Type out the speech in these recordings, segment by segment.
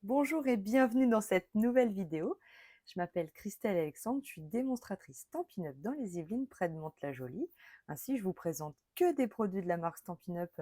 Bonjour et bienvenue dans cette nouvelle vidéo. Je m'appelle Christelle Alexandre, je suis démonstratrice Stampin' Up dans les Yvelines près de Mantes-la-Jolie. Ainsi, je vous présente que des produits de la marque Stampin' Up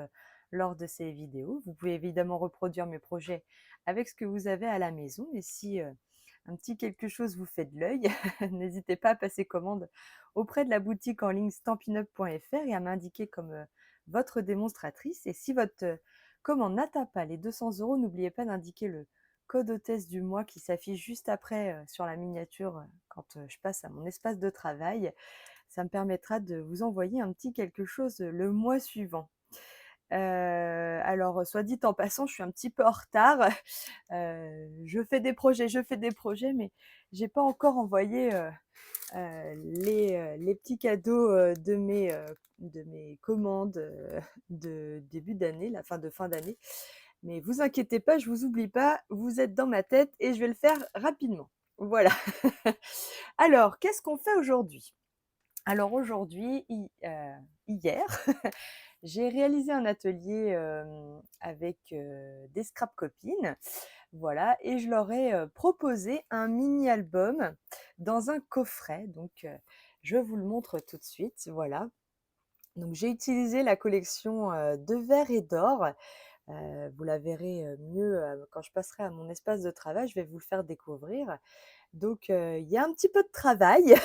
lors de ces vidéos. Vous pouvez évidemment reproduire mes projets avec ce que vous avez à la maison. Et si un petit quelque chose vous fait de l'œil, n'hésitez pas à passer commande auprès de la boutique en ligne stampinup.fr et à m'indiquer comme votre démonstratrice. Et si votre commande n'atteint pas les 200 €, n'oubliez pas d'indiquer le code hôtesse du mois qui s'affiche juste après sur la miniature quand je passe à mon espace de travail. Ça me permettra de vous envoyer un petit quelque chose le mois suivant. Alors, soit dit en passant, je suis un petit peu en retard. Je fais des projets, mais j'ai pas encore envoyé les petits cadeaux de mes commandes de début d'année, la fin de fin d'année. Mais vous inquiétez pas, je vous oublie pas, vous êtes dans ma tête et je vais le faire rapidement. Voilà. Alors, qu'est-ce qu'on fait aujourd'hui? Alors aujourd'hui, hier, j'ai réalisé un atelier avec des scrap copines, voilà, et je leur ai proposé un mini album dans un coffret. Donc, je vous le montre tout de suite. Voilà. Donc, j'ai utilisé la collection de verre et d'or. Vous la verrez mieux quand je passerai à mon espace de travail. Je vais vous le faire découvrir. Donc, il y a un petit peu de travail,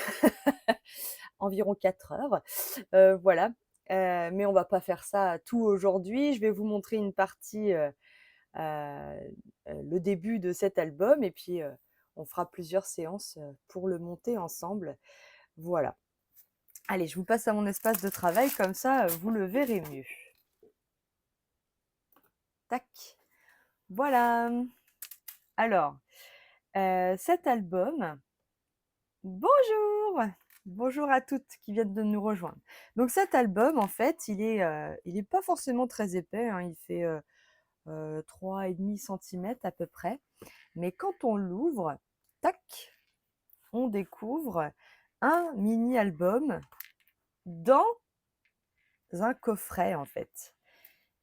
environ 4 heures, voilà. Mais on va pas faire ça tout aujourd'hui. Je vais vous montrer une partie, le début de cet album et puis, on fera plusieurs séances, pour le monter ensemble. Voilà. Allez, je vous passe à mon espace de travail comme ça, vous le verrez mieux. Tac. Voilà. Alors, cet album bonjour! Bonjour à toutes qui viennent de nous rejoindre. Donc cet album, en fait, il est pas forcément très épais, hein, il fait, 3,5 centimètres à peu près. Mais quand on l'ouvre, tac, on découvre un mini album dans un coffret, en fait.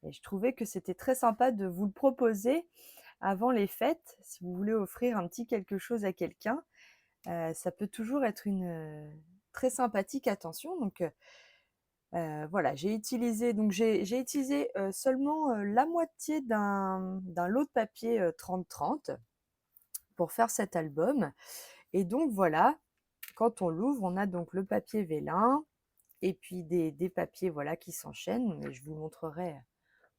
Et je trouvais que c'était très sympa de vous le proposer avant les fêtes, si vous voulez offrir un petit quelque chose à quelqu'un. Ça peut toujours être une, très sympathique attention. Donc, voilà, j'ai utilisé, seulement, la moitié d'un lot de papier, 30-30 pour faire cet album. Et donc voilà, quand on l'ouvre, on a donc le papier vélin et puis des papiers, voilà, qui s'enchaînent, mais je vous montrerai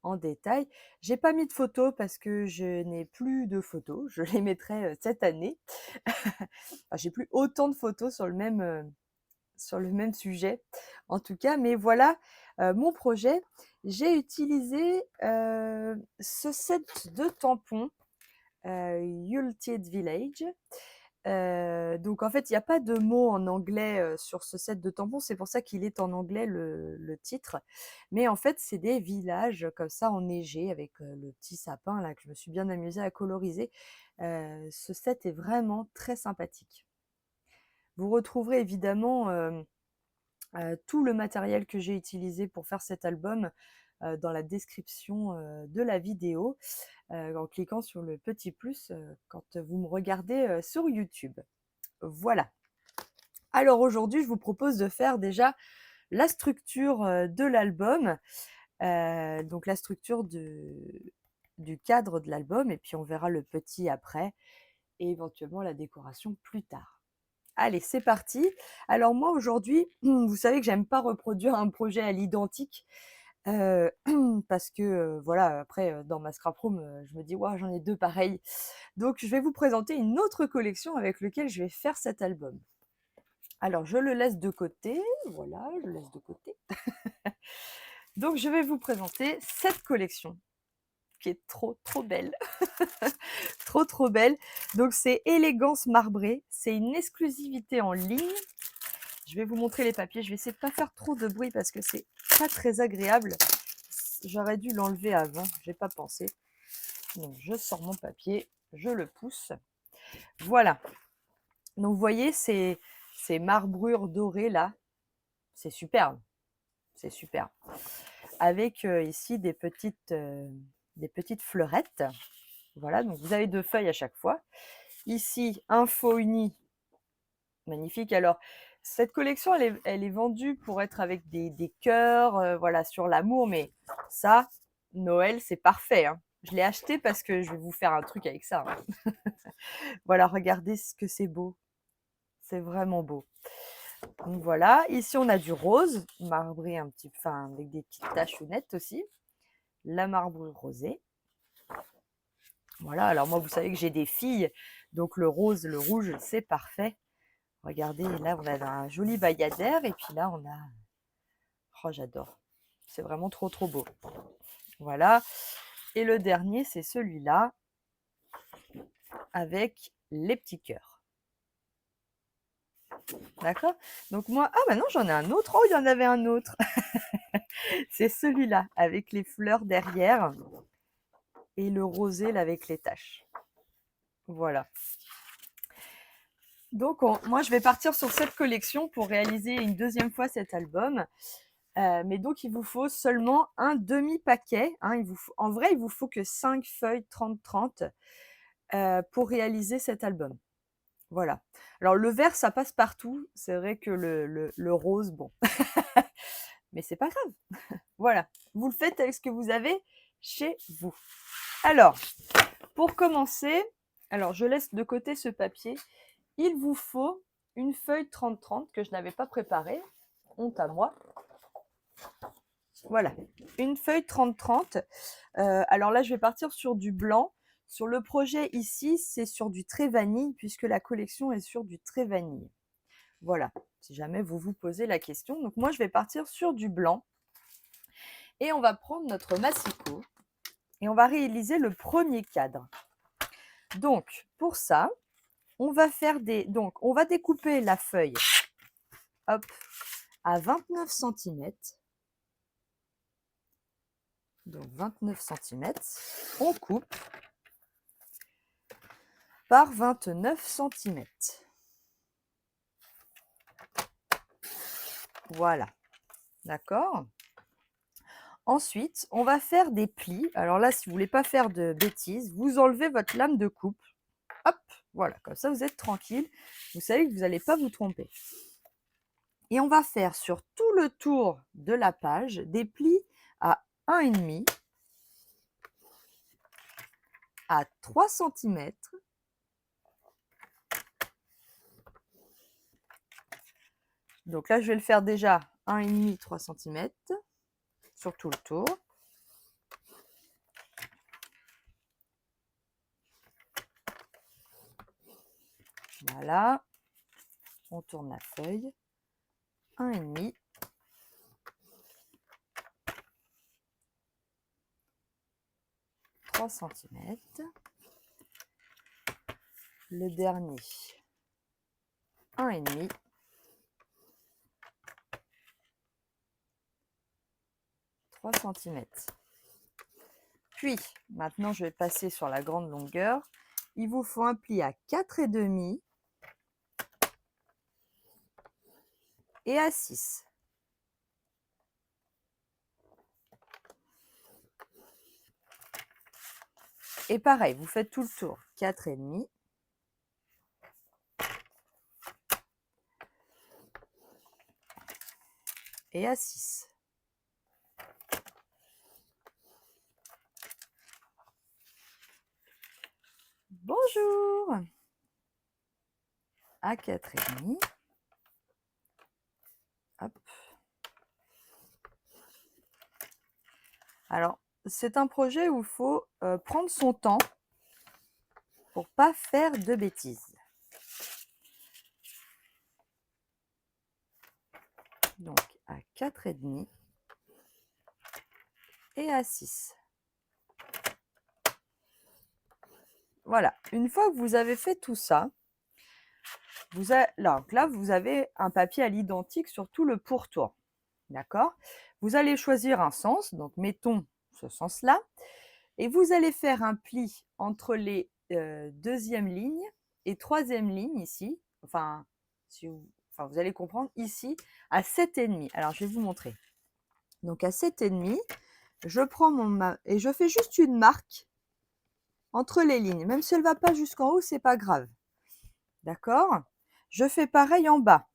en détail. J'ai pas mis de photos parce que je n'ai plus de photos, je les mettrai, cette année. Enfin, j'ai plus autant de photos sur le même sujet, en tout cas. Mais voilà, mon projet. J'ai utilisé, ce set de tampons, Yuletide Village. Donc en fait, il y a pas de mots en anglais, sur ce set de tampons. C'est pour ça qu'il est en anglais le titre. Mais en fait, c'est des villages comme ça enneigés avec, le petit sapin là que je me suis bien amusée à coloriser. Ce set est vraiment très sympathique. Vous retrouverez évidemment, tout le matériel que j'ai utilisé pour faire cet album, dans la description, de la vidéo, en cliquant sur le petit plus, quand vous me regardez, sur YouTube. Voilà. Alors aujourd'hui, je vous propose de faire déjà la structure, de l'album, donc la structure du cadre de l'album et puis on verra le petit après et éventuellement la décoration plus tard. Allez, c'est parti. Alors moi aujourd'hui, vous savez que j'aime pas reproduire un projet à l'identique, heu, parce que, voilà, après, dans ma scrap room, je me dis: «Waouh, j'en ai 2 pareils». Donc je vais vous présenter une autre collection avec lequel je vais faire cet album. Alors je le laisse de côté, voilà, je le laisse de côté. Donc je vais vous présenter cette collection qui est trop, trop belle. Trop, trop belle. Donc c'est Élégance Marbrée, c'est une exclusivité en ligne. Je vais vous montrer les papiers. Je vais essayer de pas faire trop de bruit parce que c'est pas très agréable. J'aurais dû l'enlever avant, j'ai pas pensé. Donc je sors mon papier, je le pousse. Voilà. Donc vous voyez ces marbrures dorées là, c'est superbe, c'est superbe. Avec ici des petites fleurettes. Voilà, donc vous avez 2 feuilles à chaque fois. Ici, un faux uni, magnifique. Alors, cette collection, elle est vendue pour être avec des cœurs, voilà, sur l'amour, mais ça, Noël, c'est parfait, hein. Je l'ai acheté parce que je vais vous faire un truc avec ça, hein. Voilà, regardez ce que c'est beau. C'est vraiment beau. Donc voilà, ici on a du rose, marbré un petit peu, enfin avec des petites tachonnettes aussi. La marbrure rosée. Voilà, alors moi vous savez que j'ai des filles, donc le rose, le rouge, c'est parfait. Regardez, là on a un joli bayadère et puis là on a... Oh j'adore, c'est vraiment trop trop beau. Voilà, et le dernier c'est celui-là avec les petits cœurs. D'accord. Donc moi, ah maintenant j'en ai un autre, oh il y en avait un autre. C'est celui-là avec les fleurs derrière et le rosé là avec les taches. Voilà. Donc moi je vais partir sur cette collection pour réaliser une deuxième fois cet album. Mais donc il vous faut seulement un demi-paquet, hein, en vrai il vous faut que 5 feuilles 30-30 pour réaliser cet album. Voilà. Alors le vert ça passe partout, c'est vrai que le rose, bon. Mais c'est pas grave. Voilà, vous le faites avec ce que vous avez chez vous. Alors, pour commencer, alors je laisse de côté ce papier. Il vous faut une feuille 30-30 que je n'avais pas préparée. Honte à moi. Voilà, une feuille 30-30. Alors là, je vais partir sur du blanc. Sur le projet ici, c'est sur du trait vanille puisque la collection est sur du trait vanille. Voilà, si jamais vous vous posez la question. Donc moi, je vais partir sur du blanc. Et on va prendre notre massicot et on va réaliser le premier cadre. Donc, pour ça, on va faire donc, on va découper la feuille, hop, à 29 cm. Donc, 29 cm. On coupe par 29 cm. Voilà. D'accord? Ensuite, on va faire des plis. Alors là, si vous ne voulez pas faire de bêtises, vous enlevez votre lame de coupe. Hop, voilà, comme ça vous êtes tranquille. Vous savez que vous n'allez pas vous tromper. Et on va faire sur tout le tour de la page des plis à 1,5, à 3 cm. Donc là, je vais le faire déjà 1,5, 3 cm sur tout le tour. Voilà, on tourne la feuille, 1,5, 3 cm. Le dernier, 1,5, 3 cm. Puis, maintenant, je vais passer sur la grande longueur. Il vous faut un pli à 4,5 et à 6. Et pareil, vous faites tout le tour, 4,5 et à 6. Bonjour! À 4,5. Hop. Alors, c'est un projet où il faut prendre son temps pour ne pas faire de bêtises. Donc, à 4,5 et à 6. Voilà, une fois que vous avez fait tout ça, là, vous avez un papier à l'identique sur tout le pourtour. D'accord? Vous allez choisir un sens, donc mettons ce sens-là, et vous allez faire un pli entre les deuxième ligne et troisième ligne ici, enfin, vous allez comprendre, ici, à 7,5. Alors, je vais vous montrer. Donc, à 7,5, je prends et je fais juste une marque entre les lignes. Même si elle ne va pas jusqu'en haut, c'est pas grave. D'accord? Je fais pareil en bas.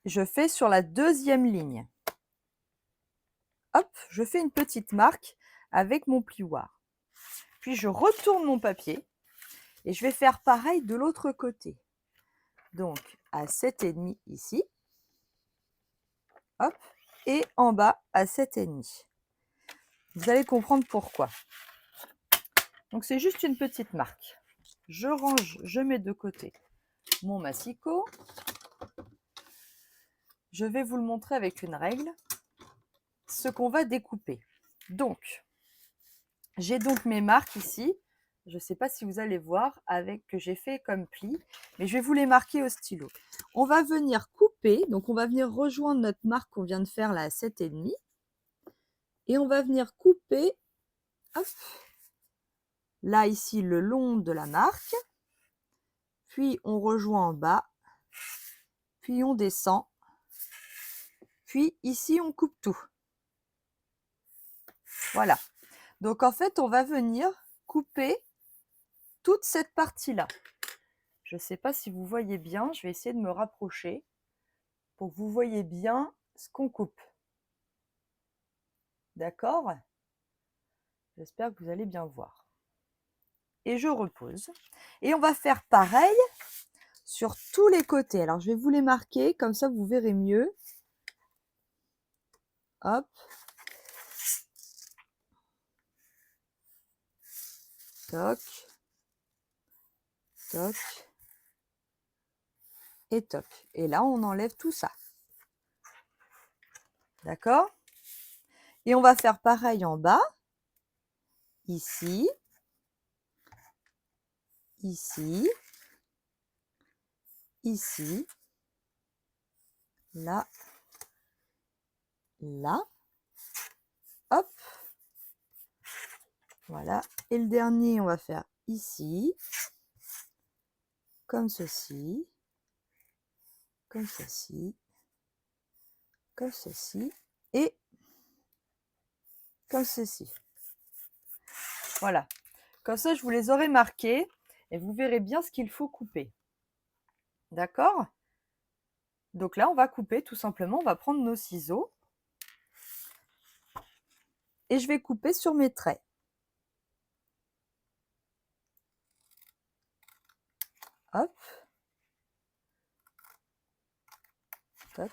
Je fais sur la deuxième ligne. Hop, je fais une petite marque avec mon plioir. Puis je retourne mon papier et je vais faire pareil de l'autre côté. Donc à 7,5 ici. Hop, et en bas à 7,5. Vous allez comprendre pourquoi. Donc c'est juste une petite marque. Je range, je mets de côté mon massicot. Je vais vous le montrer avec une règle, ce qu'on va découper. Donc, j'ai donc mes marques ici. Je ne sais pas si vous allez voir avec que j'ai fait comme pli, mais je vais vous les marquer au stylo. On va venir couper, donc on va venir rejoindre notre marque qu'on vient de faire là à 7,5. Et on va venir couper, hop, là ici le long de la marque. Puis on rejoint en bas, puis on descend, puis ici on coupe tout. Voilà. Donc en fait, on va venir couper toute cette partie-là. Je ne sais pas si vous voyez bien, je vais essayer de me rapprocher pour que vous voyez bien ce qu'on coupe. D'accord? J'espère que vous allez bien voir. Et je repose. Et on va faire pareil sur tous les côtés. Alors je vais vous les marquer, comme ça vous verrez mieux. Hop. Toc. Toc. Et toc. Et là, on enlève tout ça. D'accord? Et on va faire pareil en bas. Ici. Ici. Ici. Là. Là. Hop. Voilà. Et le dernier, on va faire ici. Comme ceci. Comme ceci. Comme ceci. Et comme ceci. Voilà. Comme ça, je vous les aurai marqués et vous verrez bien ce qu'il faut couper. D'accord? Donc là, on va couper tout simplement. On va prendre nos ciseaux et je vais couper sur mes traits. Hop. Toc.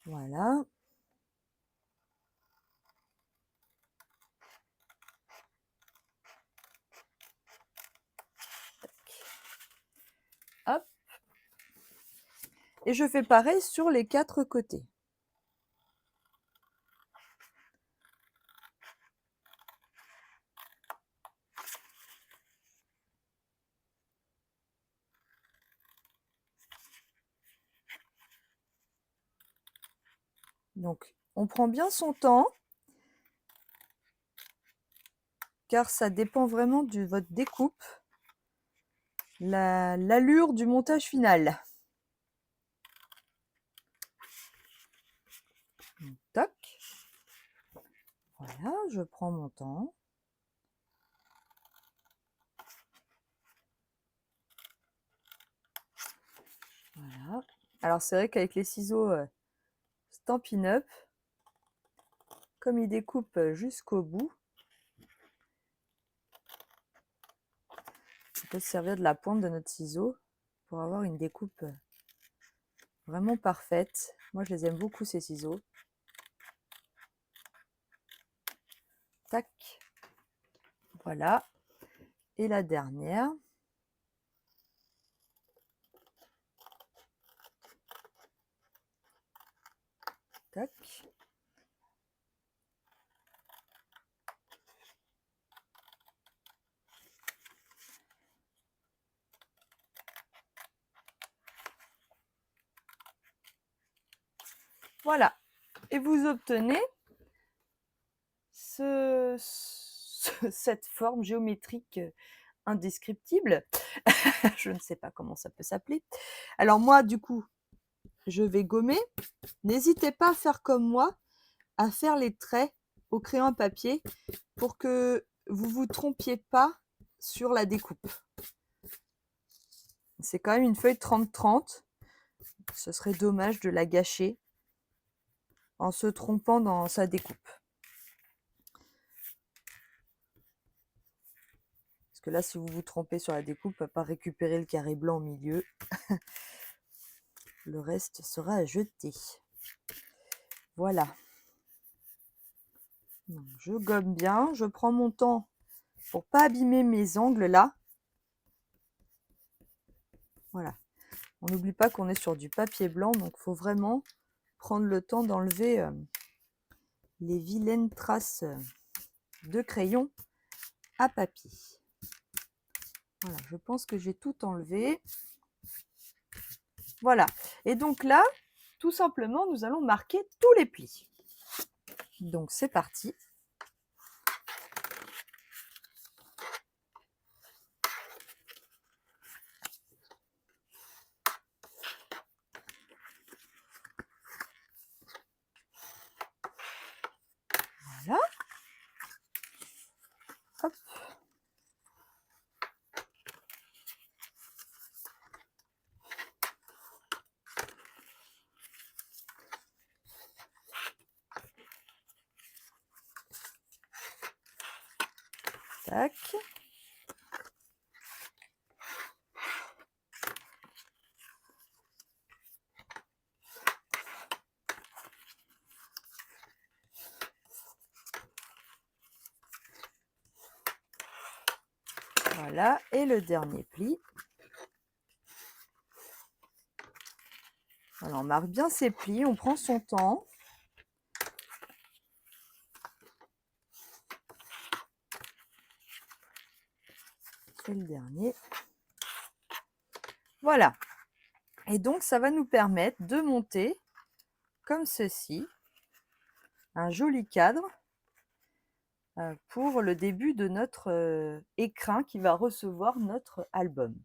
Voilà. Hop. Et je fais pareil sur les 4 côtés. Donc, on prend bien son temps, car ça dépend vraiment de votre découpe, l'allure du montage final. Toc. Voilà, je prends mon temps. Voilà. Alors, c'est vrai qu'avec les ciseaux Stampin' Up, comme ils découpent jusqu'au bout, on peut se servir de la pointe de notre ciseau pour avoir une découpe vraiment parfaite. Moi, je les aime beaucoup, ces ciseaux. Tac. Voilà. Et la dernière. Tac. Voilà. Et vous obtenez cette forme géométrique indescriptible Je ne sais pas comment ça peut s'appeler. Alors moi, du coup, je vais gommer. N'hésitez pas à faire comme moi, à faire les traits au crayon à papier pour que vous vous trompiez pas sur la découpe. C'est quand même une feuille 30-30. Ce serait dommage de la gâcher en se trompant dans sa découpe. Parce que là, si vous vous trompez sur la découpe, on ne va pas récupérer le carré blanc au milieu. Le reste sera à jeter. Voilà. Donc, je gomme bien. Je prends mon temps pour pas abîmer mes angles là. Voilà. On n'oublie pas qu'on est sur du papier blanc, donc il faut vraiment prendre le temps d'enlever les vilaines traces de crayon à papier. Voilà, je pense que j'ai tout enlevé. Voilà. Et donc là, tout simplement, nous allons marquer tous les plis. Donc c'est parti. Voilà. Hop. Tac. Voilà. Et le dernier pli. Voilà, on marque bien ses plis, on prend son temps. Et le dernier. Voilà. Et donc, ça va nous permettre de monter, comme ceci, un joli cadre pour le début de notre écrin qui va recevoir notre album.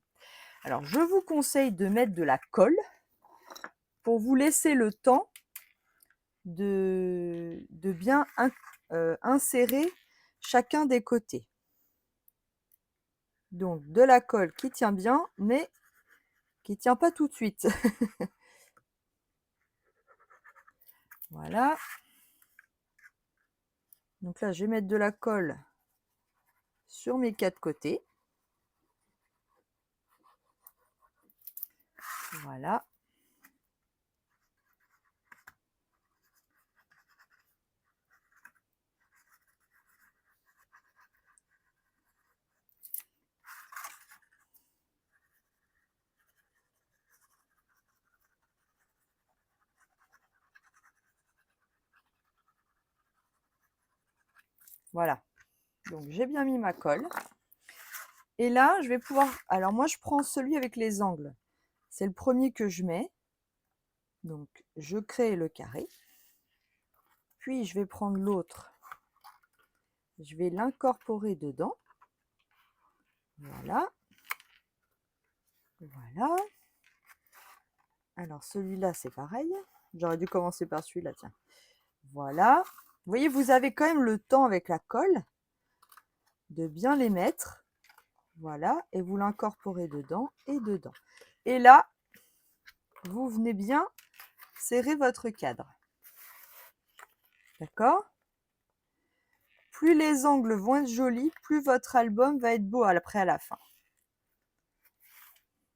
Alors, je vous conseille de mettre de la colle pour vous laisser le temps de bien insérer chacun des côtés. Donc, de la colle qui tient bien, mais qui ne tient pas tout de suite. Voilà. Donc là, je vais mettre de la colle sur mes 4 côtés. Voilà. Voilà. Donc j'ai bien mis ma colle. Et là, je vais pouvoir... Alors moi, je prends celui avec les angles. C'est le premier que je mets. Donc je crée le carré. Puis je vais prendre l'autre. Je vais l'incorporer dedans. Voilà. Voilà. Alors celui-là, c'est pareil. J'aurais dû commencer par celui-là, tiens. Voilà. Vous voyez, vous avez quand même le temps avec la colle de bien les mettre. Voilà. Et vous l'incorporez dedans et dedans. Et là, vous venez bien serrer votre cadre. D'accord? Plus les angles vont être jolis, plus votre album va être beau après à la fin.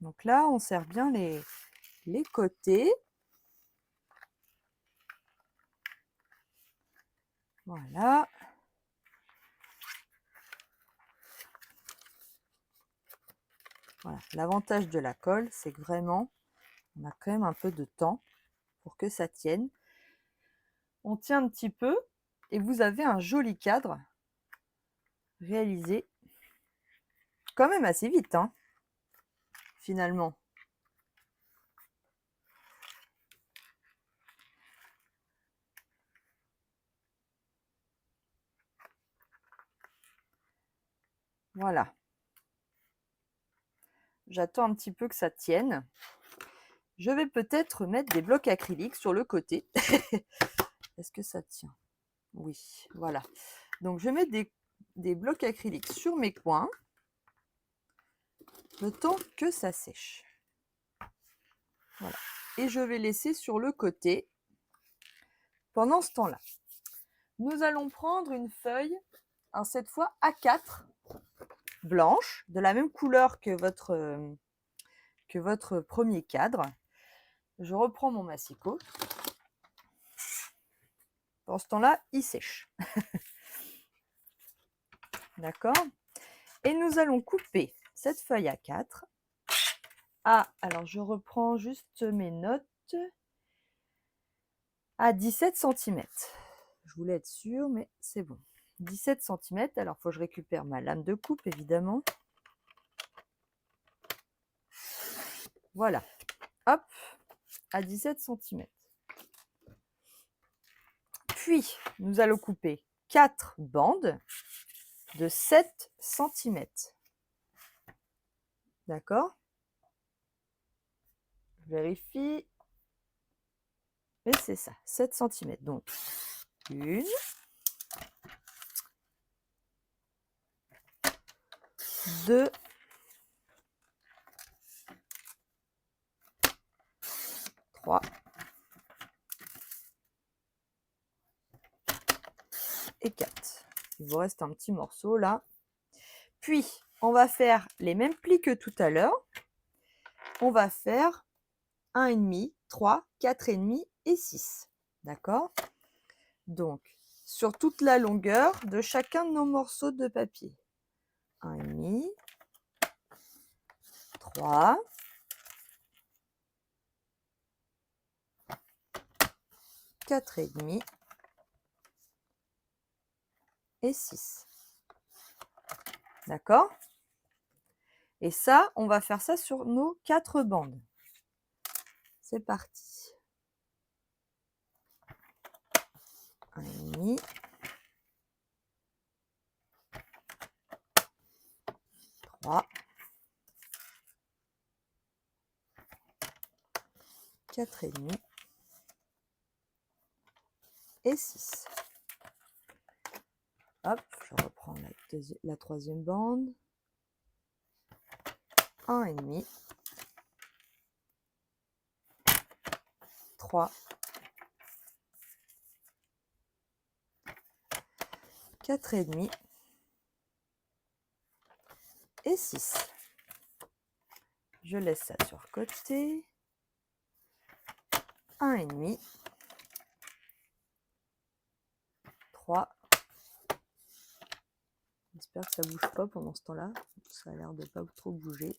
Donc là, on serre bien les côtés. Voilà. Voilà. L'avantage de la colle, c'est que vraiment, on a quand même un peu de temps pour que ça tienne. On tient un petit peu et vous avez un joli cadre réalisé quand même assez vite, hein, finalement. Voilà. j'attends un petit peu que ça tienne. Je vais peut-être mettre des blocs acryliques sur le côté. Est-ce que ça tient? Oui, voilà. Donc je mets des blocs acryliques sur mes coins, le temps que ça sèche. Voilà. Et je vais laisser sur le côté pendant ce temps-là. Nous allons prendre une feuille, cette fois A4, blanche, de la même couleur que votre premier cadre. Je reprends mon massicot. Pendant ce temps-là, il sèche. D'accord? Et nous allons couper cette feuille A4. Alors je reprends juste mes notes. À 17 cm. Je voulais être sûre, mais c'est bon. 17 cm. Alors, il faut que je récupère ma lame de coupe, évidemment. Voilà. Hop, à 17 cm. Puis, nous allons couper 4 bandes de 7 cm. D'accord? Je vérifie. Mais c'est ça, 7 cm. Donc, 1, 2, 3, et 4. Il vous reste un petit morceau là. Puis, on va faire les mêmes plis que tout à l'heure. On va faire 1,5, 3, 4,5 et 6. D'accord? Donc, sur toute la longueur de chacun de nos morceaux de papier. 1,5, 3, 4,5 et 6. D'accord? Et ça, on va faire ça sur nos 4 bandes. C'est parti. 1,5, 3, 4,5 et 6. Hop, je reprends la troisième bande. 1,5, 3, 4,5 et 6. Je laisse ça sur le côté. 1,5, 3. J'espère que ça ne bouge pas pendant ce temps-là. Ça a l'air de ne pas trop bouger.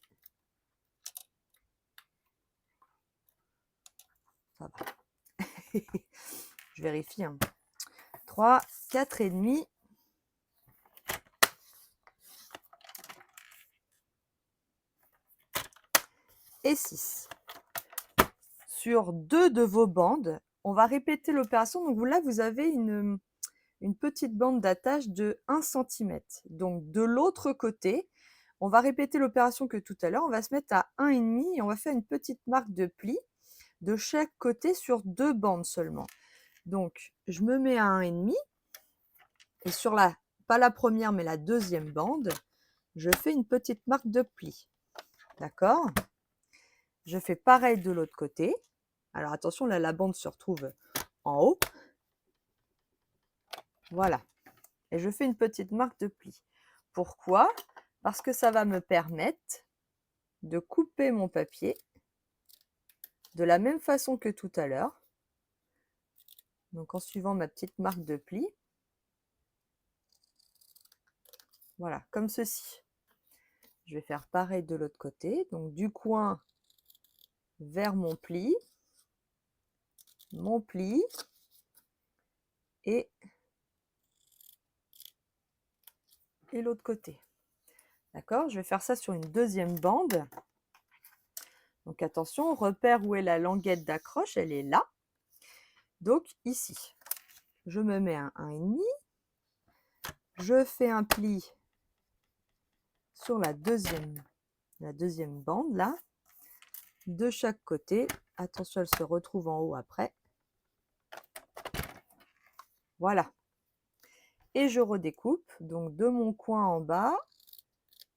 Ça va. Je vérifie. 3, 4,5 et 6. Sur 2 de vos bandes, on va répéter l'opération. Donc là, vous avez une petite bande d'attache de 1 cm. Donc de l'autre côté, on va répéter l'opération que tout à l'heure. On va se mettre à 1,5 et on va faire une petite marque de pli de chaque côté sur 2 bandes seulement. Donc, je me mets à 1,5 et sur pas la première, mais la deuxième bande, je fais une petite marque de pli. D'accord? Je fais pareil de l'autre côté. Alors attention, là, la bande se retrouve en haut. Voilà. Et je fais une petite marque de pli. Pourquoi? Parce que ça va me permettre de couper mon papier de la même façon que tout à l'heure. Donc en suivant ma petite marque de pli. Voilà, comme ceci. Je vais faire pareil de l'autre côté. Donc du coin vers mon pli et l'autre côté. D'accord? Je vais faire ça sur une deuxième bande. Donc attention, on repère où est la languette d'accroche, elle est là. Donc ici, je me mets un 1,5. Je fais un pli sur la deuxième la deuxième bande là, de chaque côté. Attention, elle se retrouve en haut après. Voilà. Et je redécoupe, donc de mon coin en bas,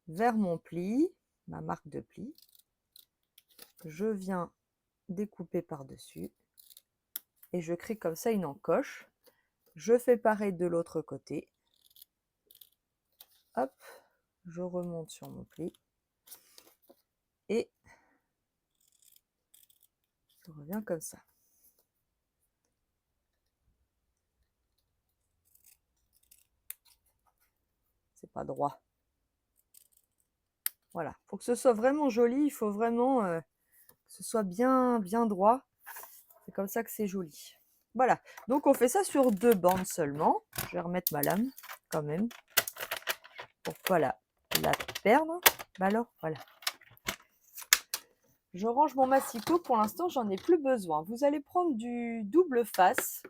vers mon pli, ma marque de pli. Je viens découper par-dessus. Et je crée comme ça une encoche. Je fais pareil de l'autre côté. Hop, je remonte sur mon pli. Et je reviens comme ça. C'est pas droit. Voilà, pour que ce soit vraiment joli, il faut vraiment que ce soit bien droit. C'est comme ça que c'est joli. Voilà, donc on fait ça sur 2 bandes seulement. Je vais remettre ma lame quand même pour pas la perdre. Bah alors, voilà. Je range mon massicot. Pour l'instant, j'en ai plus besoin. Vous allez prendre du double face.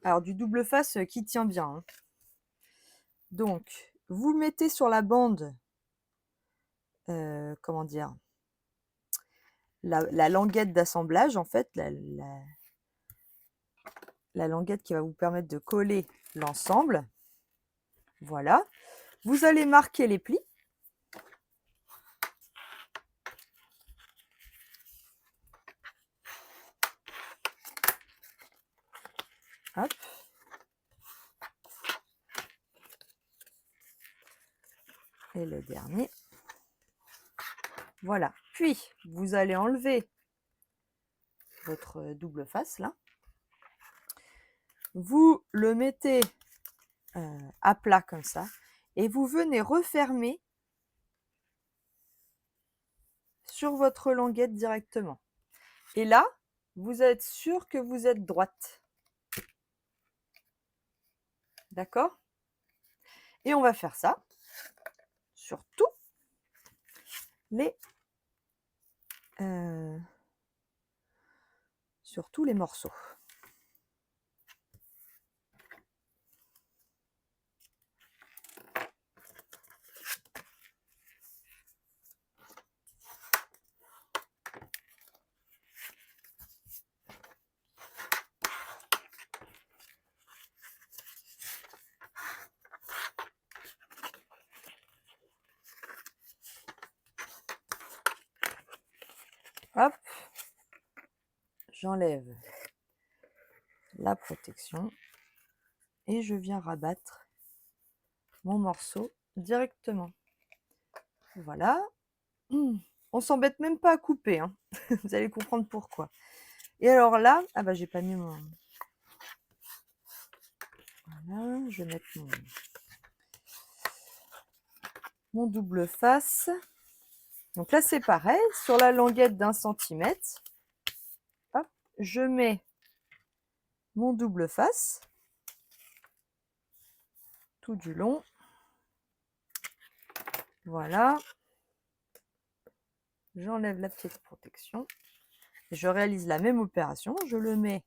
Alors, du double face qui tient bien, hein. Donc, vous mettez sur la bande, comment dire, la languette d'assemblage, en fait, la languette qui va vous permettre de coller l'ensemble. Voilà. Vous allez marquer les plis. Hop. Et le dernier. Voilà. Puis, vous allez enlever votre double face, là. Vous le mettez à plat comme ça. Et vous venez refermer sur votre languette directement. Et là, vous êtes sûr que vous êtes droite. D'accord? Et on va faire ça sur tous les morceaux. Hop, j'enlève la protection et je viens rabattre mon morceau directement. Voilà. On s'embête même pas à couper, hein. Vous allez comprendre pourquoi. Et alors là, ah bah j'ai pas mis mon... Voilà, je vais mettre mon double face. Donc là c'est pareil, sur la languette d'1 centimètre, hop, je mets mon double face tout du long. Voilà. J'enlève la petite protection. Je réalise la même opération. Je le mets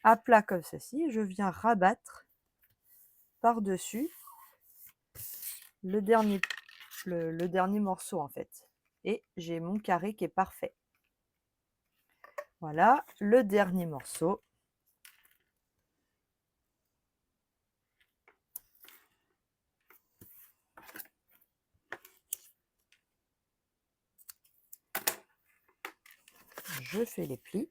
à plat comme ceci. Et je viens rabattre par-dessus le dernier morceau en fait. Et j'ai mon carré qui est parfait. Voilà, le dernier morceau. Je fais les plis.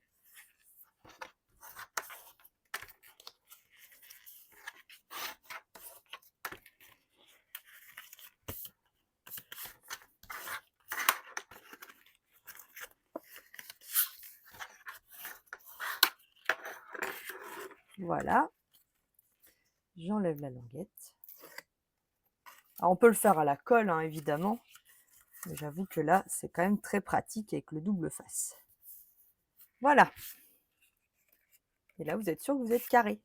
Voilà. J'enlève la languette. Alors, on peut le faire à la colle, hein, évidemment. Mais j'avoue que là, c'est quand même très pratique avec le double face. Voilà. Et là, vous êtes sûr que vous êtes carré.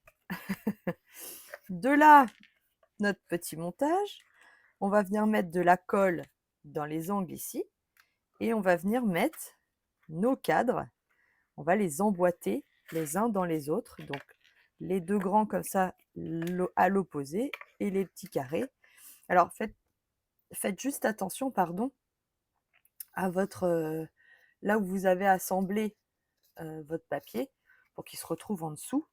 De là, notre petit montage. On va venir mettre de la colle dans les angles ici. Et on va venir mettre nos cadres. On va les emboîter les uns dans les autres. Donc, les deux grands comme ça à l'opposé et les petits carrés. Alors, faites juste attention, pardon, à votre là où vous avez assemblé votre papier pour qu'il se retrouve en dessous.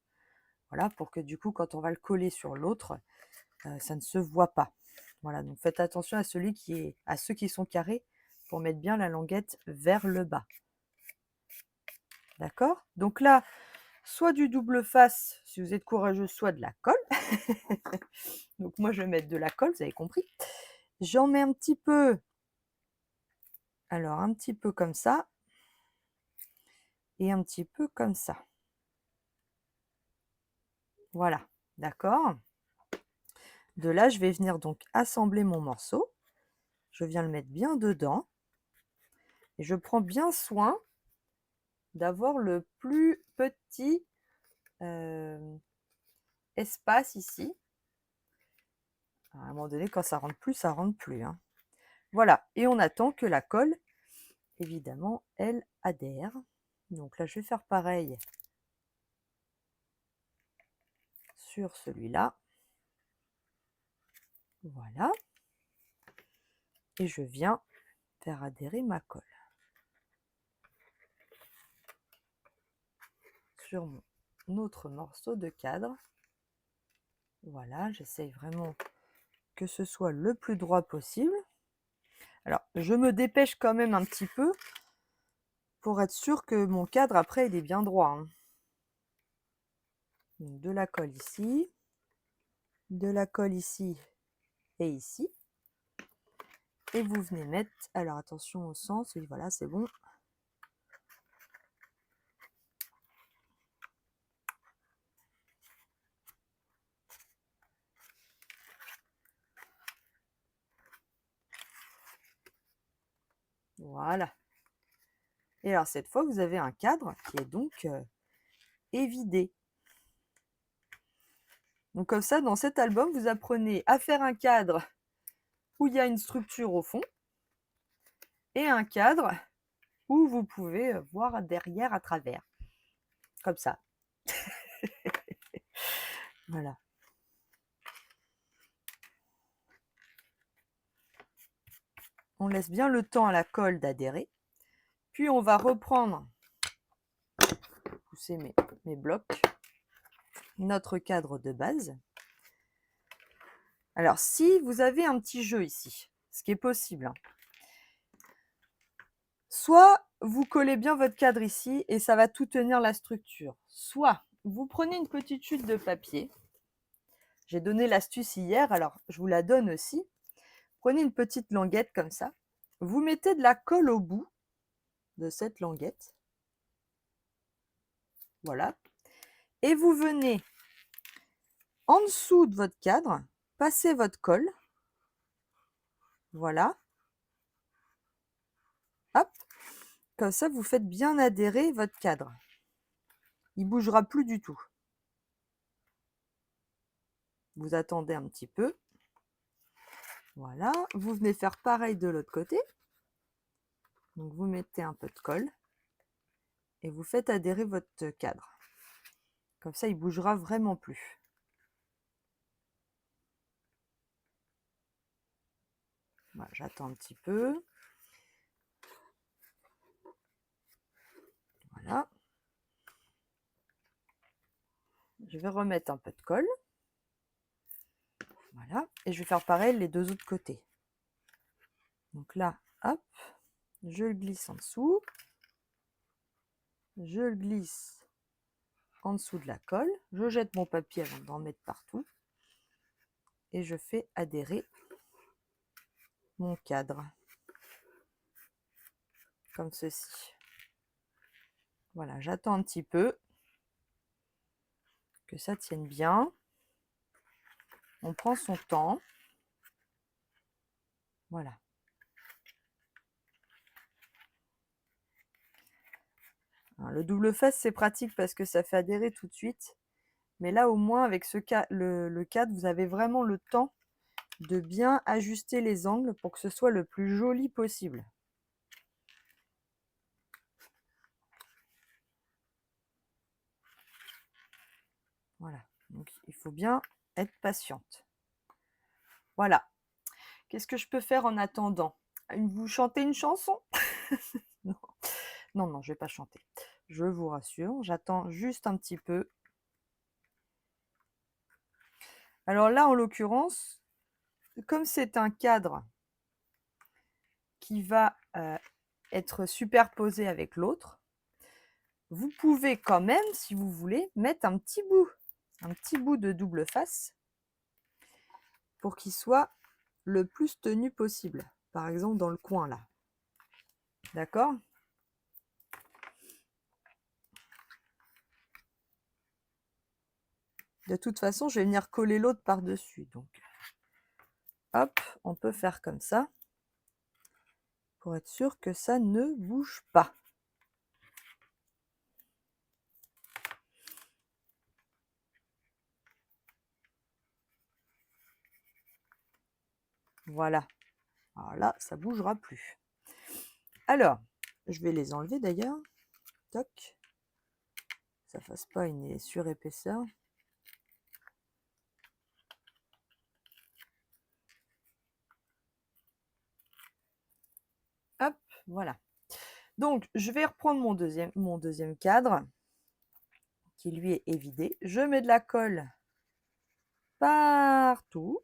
Voilà, pour que du coup, quand on va le coller sur l'autre, ça ne se voit pas. Voilà, donc faites attention à ceux qui sont carrés pour mettre bien la languette vers le bas. D'accord? Donc là, soit du double face, si vous êtes courageux, soit de la colle. Donc moi, je vais mettre de la colle, vous avez compris. J'en mets un petit peu, alors un petit peu comme ça, et un petit peu comme ça. Voilà, d'accord? De là, je vais venir donc assembler mon morceau. Je viens le mettre bien dedans. Et je prends bien soin d'avoir le plus petit espace ici. Alors, à un moment donné, quand ça rentre plus, ça rentre plus, hein. Voilà, et on attend que la colle, évidemment, elle adhère. Donc là, je vais faire pareil sur celui-là. Voilà. Et je viens faire adhérer ma colle sur mon autre morceau de cadre. Voilà, j'essaye vraiment que ce soit le plus droit possible. Alors, je me dépêche quand même un petit peu pour être sûr que mon cadre, après, il est bien droit, hein. Donc, de la colle ici, de la colle ici et ici. Et vous venez mettre, alors attention au sens, oui, voilà, c'est bon. Voilà. Et alors, cette fois, vous avez un cadre qui est donc évidé. Donc, comme ça, dans cet album, vous apprenez à faire un cadre où il y a une structure au fond et un cadre où vous pouvez voir derrière à travers. Comme ça. Voilà. On laisse bien le temps à la colle d'adhérer. Puis on va reprendre, pousser mes blocs, notre cadre de base. Alors, si vous avez un petit jeu ici, ce qui est possible, hein, soit vous collez bien votre cadre ici et ça va tout tenir la structure, soit vous prenez une petite chute de papier. J'ai donné l'astuce hier, alors je vous la donne aussi. Prenez une petite languette comme ça. Vous mettez de la colle au bout de cette languette. Voilà. Et vous venez en dessous de votre cadre, passer votre colle. Voilà. Hop. Comme ça, vous faites bien adhérer votre cadre. Il ne bougera plus du tout. Vous attendez un petit peu. Voilà. Vous venez faire pareil de l'autre côté. Donc, vous mettez un peu de colle et vous faites adhérer votre cadre. Comme ça, il ne bougera vraiment plus. Voilà, j'attends un petit peu. Voilà. Je vais remettre un peu de colle. Voilà. Et je vais faire pareil les deux autres côtés. Donc là, hop, je le glisse en dessous. Je le glisse en dessous de la colle. Je jette mon papier avant d'en mettre partout. Et je fais adhérer mon cadre. Comme ceci. Voilà, j'attends un petit peu que ça tienne bien. On prend son temps. Voilà. Alors, le double face, c'est pratique parce que ça fait adhérer tout de suite. Mais là, au moins, avec le cadre, vous avez vraiment le temps de bien ajuster les angles pour que ce soit le plus joli possible. Voilà. Donc, il faut bien être patiente. Voilà. Qu'est-ce que je peux faire en attendant? Vous chantez une chanson? Non, non, non, je vais pas chanter. Je vous rassure, j'attends juste un petit peu. Alors là, en l'occurrence, comme c'est un cadre qui va être superposé avec l'autre, vous pouvez quand même, si vous voulez, mettre un petit bout de double face pour qu'il soit le plus tenu possible. Par exemple, dans le coin là. D'accord? De toute façon, je vais venir coller l'autre par-dessus. Donc, hop, on peut faire comme ça pour être sûr que ça ne bouge pas. Voilà. Alors là, ça ne bougera plus. Alors, je vais les enlever d'ailleurs. Toc. Ça ne fasse pas une surépaisseur. Hop, voilà. Donc, je vais reprendre mon deuxième cadre, qui lui est évidé. Je mets de la colle partout.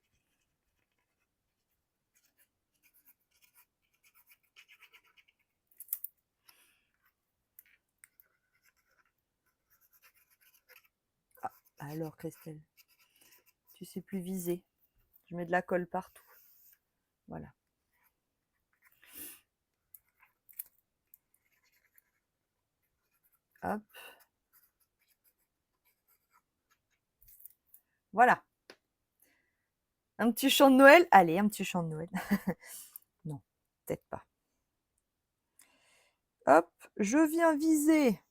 Ah, alors, Christelle, tu sais plus viser. Je mets de la colle partout. Voilà. Hop. Voilà. Un petit chant de Noël? Allez, un petit chant de Noël. Non, peut-être pas. Hop, je viens viser.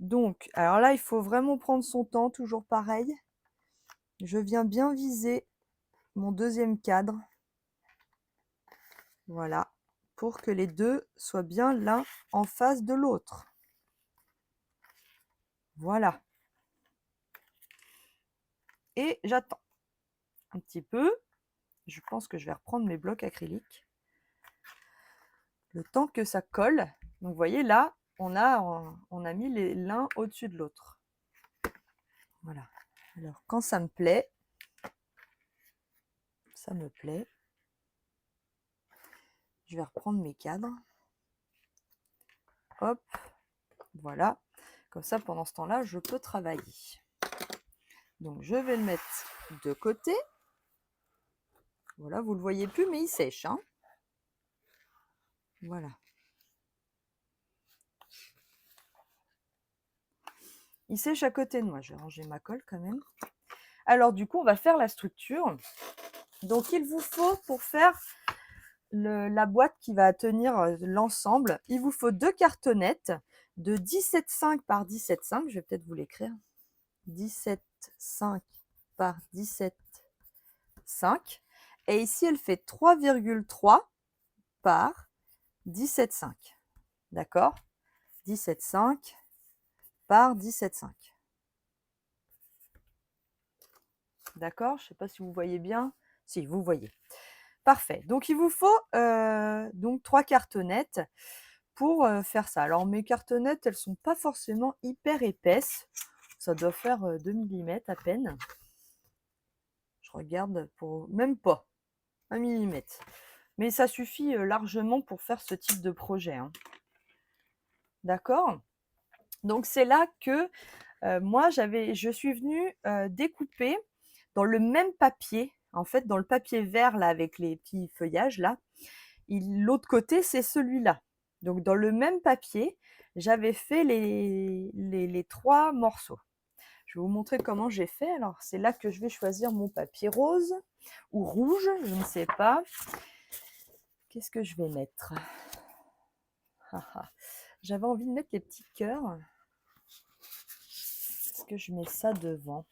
Donc, alors là, il faut vraiment prendre son temps, toujours pareil. Je viens bien viser mon deuxième cadre. Voilà, pour que les deux soient bien l'un en face de l'autre. Voilà. Et j'attends un petit peu. Je pense que je vais reprendre mes blocs acryliques. Le temps que ça colle. Donc, vous voyez, là, on a mis l'un au-dessus de l'autre. Voilà. Alors, quand ça me plaît, je vais reprendre mes cadres. Hop, voilà. Comme ça, pendant ce temps-là, je peux travailler. Donc, je vais le mettre de côté. Voilà, vous ne le voyez plus, mais il sèche. Hein. Voilà. Il sèche à côté de moi. Je vais ranger ma colle quand même. Alors, du coup, on va faire la structure. Donc, il vous faut, pour faire la boîte qui va tenir l'ensemble, il vous faut 2 cartonnettes de 17,5 par 17,5. Je vais peut-être vous l'écrire. 17,5 par 17,5. Et ici, elle fait 3,3 par 17,5. D'accord? 17,5 par 17,5. D'accord? Je ne sais pas si vous voyez bien. Si, vous voyez. Parfait. Donc, il vous faut donc 3 cartonnettes pour faire ça. Alors, mes cartonnettes, elles ne sont pas forcément hyper épaisses. Ça doit faire 2 mm à peine. Je regarde pour... Même pas. 1 mm. Mais ça suffit largement pour faire ce type de projet. Hein. D'accord? Donc, c'est là que moi, je suis venue découper dans le même papier, en fait, dans le papier vert, là, avec les petits feuillages, là. L'autre côté, c'est celui-là. Donc, dans le même papier, j'avais fait les 3 morceaux. Je vais vous montrer comment j'ai fait. Alors, c'est là que je vais choisir mon papier rose ou rouge, je ne sais pas. Qu'est-ce que je vais mettre? J'avais envie de mettre les petits cœurs. Est-ce que je mets ça devant?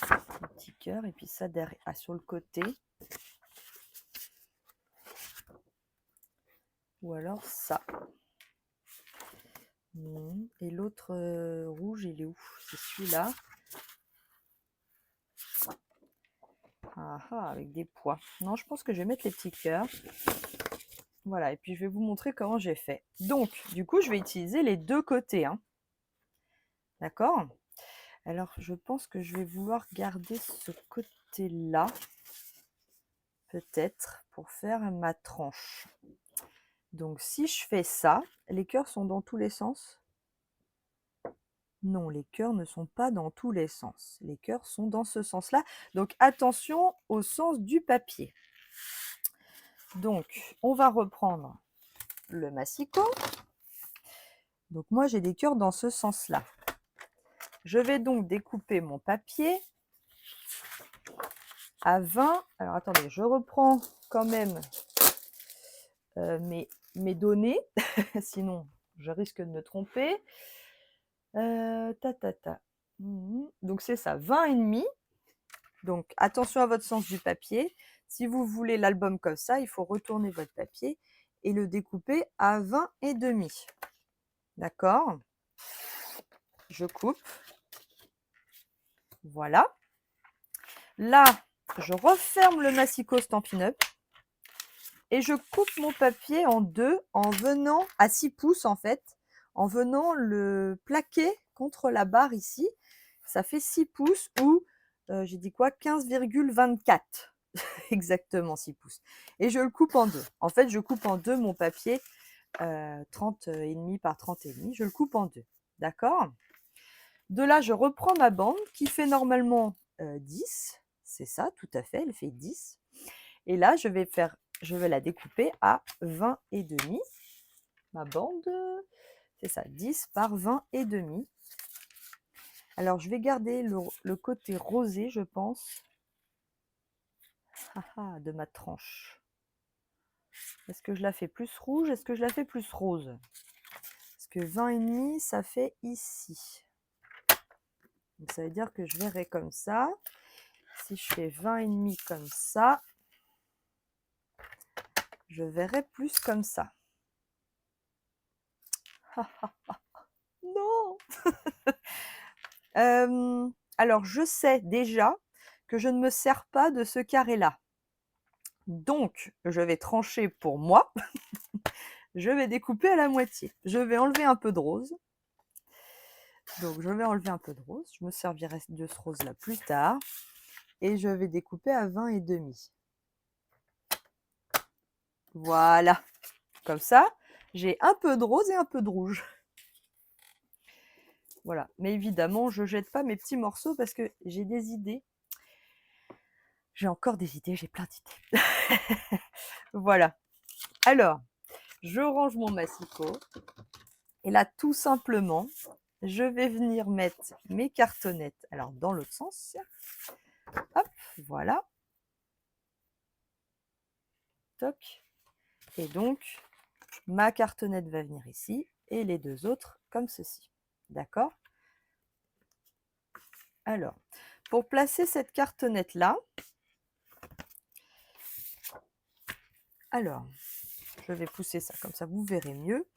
Les petits cœurs et puis ça derrière, sur le côté. Ou alors ça. Et l'autre rouge, il est où? C'est celui-là. Avec des pois. Non, je pense que je vais mettre les petits cœurs. Voilà, et puis je vais vous montrer comment j'ai fait. Donc, du coup, je vais utiliser les deux côtés, hein. D'accord? Alors, je pense que je vais vouloir garder ce côté-là, peut-être, pour faire ma tranche. Donc, si je fais ça, les cœurs sont dans tous les sens? Non, les cœurs ne sont pas dans tous les sens. Les cœurs sont dans ce sens-là. Donc, attention au sens du papier. Donc, on va reprendre le massicot. Donc, moi, j'ai des cœurs dans ce sens-là. Je vais donc découper mon papier à 20. Alors, attendez, je reprends quand même mes données, sinon je risque de me tromper. Ta, ta, ta. Donc, c'est ça, 20 et demi. Donc, attention à votre sens du papier. Si vous voulez l'album comme ça, il faut retourner votre papier et le découper à 20 et demi. D'accord? Je coupe. Voilà. Là, je referme le massicot Stampin' Up et je coupe mon papier en deux en venant à 6 pouces en fait, en venant le plaquer contre la barre ici. Ça fait 6 pouces ou, j'ai dit quoi? 15,24. Exactement 6 pouces. Et je le coupe en deux. En fait, je coupe en deux mon papier 30 et demi par 30 et demi. Je le coupe en deux. D'accord? De là, je reprends ma bande qui fait normalement 10. C'est ça, tout à fait, elle fait 10. Et là, je vais la découper à 20 et demi. Ma bande, c'est ça, 10 par 20 et demi. Alors, je vais garder le côté rosé, je pense, de ma tranche. Est-ce que je la fais plus rouge? Est-ce que je la fais plus rose? Parce que 20 et demi, ça fait ici. Donc, ça veut dire que je verrai comme ça. Si je fais 20 et demi comme ça, je verrai plus comme ça. Non. Alors, je sais déjà que je ne me sers pas de ce carré-là. Donc, je vais trancher pour moi. Je vais découper à la moitié. Je vais enlever un peu de rose. Donc, je vais enlever un peu de rose. Je me servirai de ce rose-là plus tard. Et je vais découper à 20 et demi. Voilà. Comme ça, j'ai un peu de rose et un peu de rouge. Voilà. Mais évidemment, je ne jette pas mes petits morceaux parce que j'ai des idées. J'ai encore des idées, j'ai plein d'idées. Voilà. Alors, je range mon massicot. Et là, tout simplement, je vais venir mettre mes cartonnettes. Alors, dans l'autre sens. Hop, voilà. Toc. Et donc, ma cartonnette va venir ici. Et les deux autres comme ceci. D'accord? Alors, pour placer cette cartonnette-là, alors, je vais pousser ça comme ça, vous verrez mieux.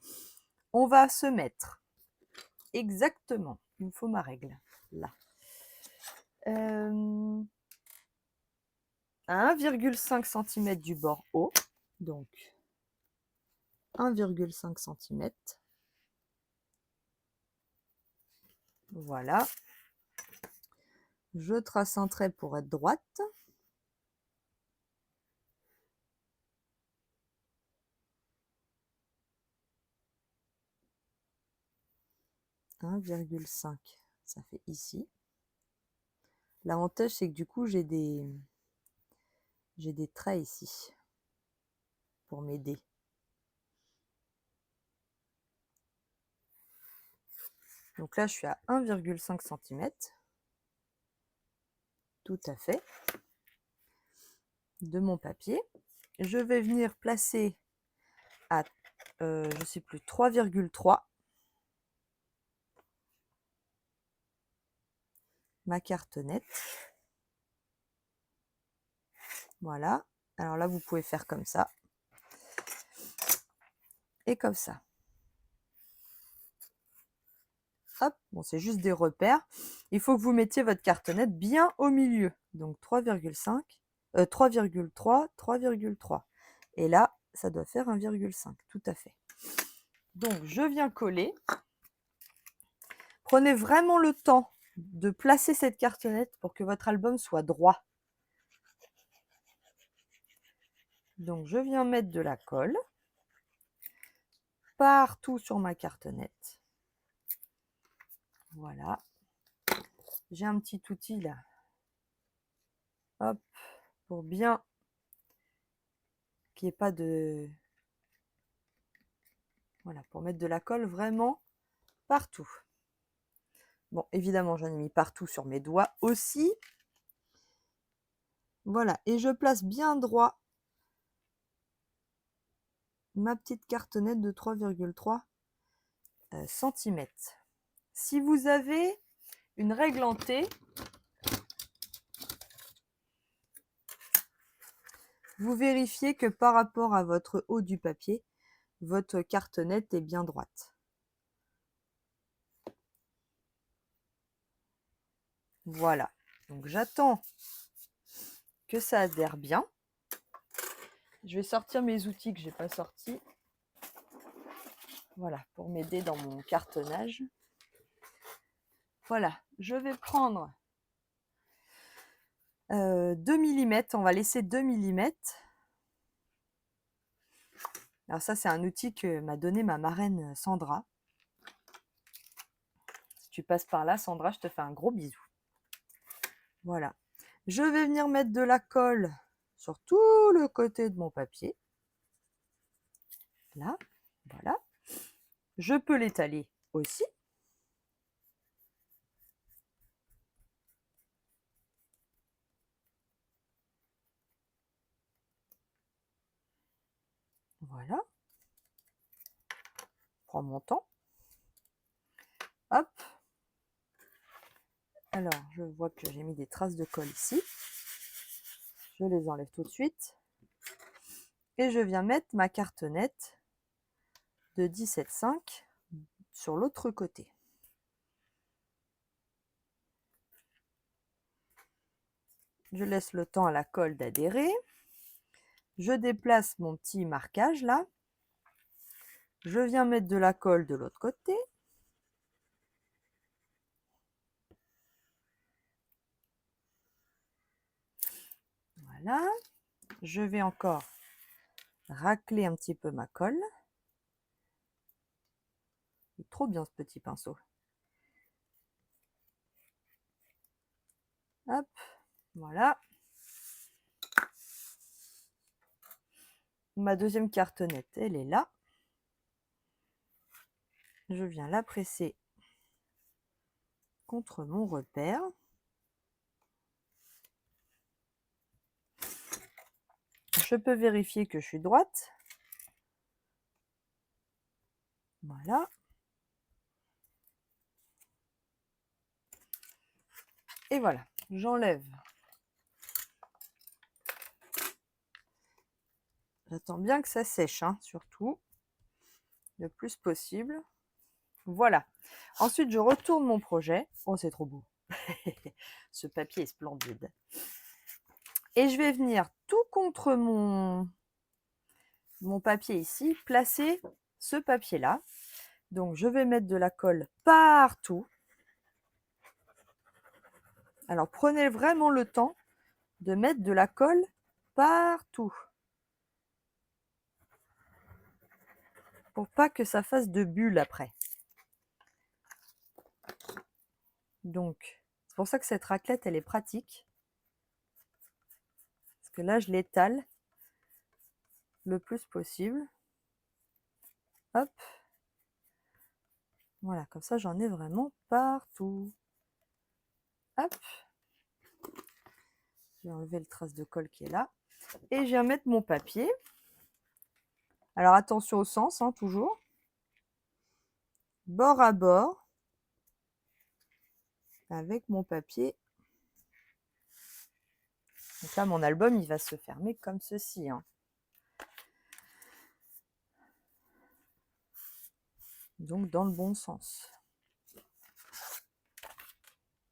On va se mettre exactement, il me faut ma règle, là. À 1,5 cm du bord haut, donc 1,5 cm. Voilà. Je trace un trait pour être droite. « 1,5 », ça fait ici. L'avantage, c'est que du coup, j'ai des traits ici pour m'aider. Donc là, je suis à 1,5 cm. Tout à fait. De mon papier. Je vais venir placer à, je ne sais plus, 3,3. Ma cartonnette. Voilà. Alors là, vous pouvez faire comme ça. Et comme ça. Hop, bon, c'est juste des repères. Il faut que vous mettiez votre cartonnette bien au milieu. Donc 3,5, 3,3, 3,3. Et là, ça doit faire 1,5, tout à fait. Donc, je viens coller. Prenez vraiment le temps de placer cette cartonnette pour que votre album soit droit. Donc, je viens mettre de la colle partout sur ma cartonnette. Voilà. J'ai un petit outil là. Hop, pour bien qu'il n'y ait pas de... Voilà, pour mettre de la colle vraiment partout. Bon, évidemment, j'en ai mis partout sur mes doigts aussi. Voilà, et je place bien droit ma petite cartonnette de 3,3 cm. Si vous avez une règle en T, vous vérifiez que par rapport à votre haut du papier, votre cartonnette est bien droite. Voilà, donc j'attends que ça adhère bien. Je vais sortir mes outils que je n'ai pas sortis. Voilà, pour m'aider dans mon cartonnage. Voilà, je vais prendre 2 mm, on va laisser 2 mm. Alors ça, c'est un outil que m'a donné ma marraine Sandra. Si tu passes par là, Sandra, je te fais un gros bisou. Voilà. Je vais venir mettre de la colle sur tout le côté de mon papier. Là, voilà. Je peux l'étaler aussi. Voilà. Je prends mon temps. Hop. Alors, je vois que j'ai mis des traces de colle ici. Je les enlève tout de suite. Et je viens mettre ma cartonnette de 17,5 sur l'autre côté. Je laisse le temps à la colle d'adhérer. Je déplace mon petit marquage là. Je viens mettre de la colle de l'autre côté. Voilà. Je vais encore racler un petit peu ma colle. Il est trop bien ce petit pinceau. Hop, voilà. Ma deuxième cartonnette, elle est là. Je viens la presser contre mon repère. Je peux vérifier que je suis droite. Voilà. Et voilà, j'enlève. J'attends bien que ça sèche, hein, surtout, le plus possible. Voilà. Ensuite, je retourne mon projet. Oh, c'est trop beau. Ce papier est splendide. Et je vais venir tout contre mon papier ici, placer ce papier-là. Donc, je vais mettre de la colle partout. Alors, prenez vraiment le temps de mettre de la colle partout. Pour pas que ça fasse de bulles après. Donc, c'est pour ça que cette raclette, elle est pratique. Parce que là, je l'étale le plus possible. Hop. Voilà, comme ça, j'en ai vraiment partout. Hop. Je vais enlever le trace de colle qui est là. Et je viens mettre mon papier. Alors, attention au sens, hein, toujours. Bord à bord. Avec mon papier. Donc là, mon album, il va se fermer comme ceci, hein. Donc, dans le bon sens.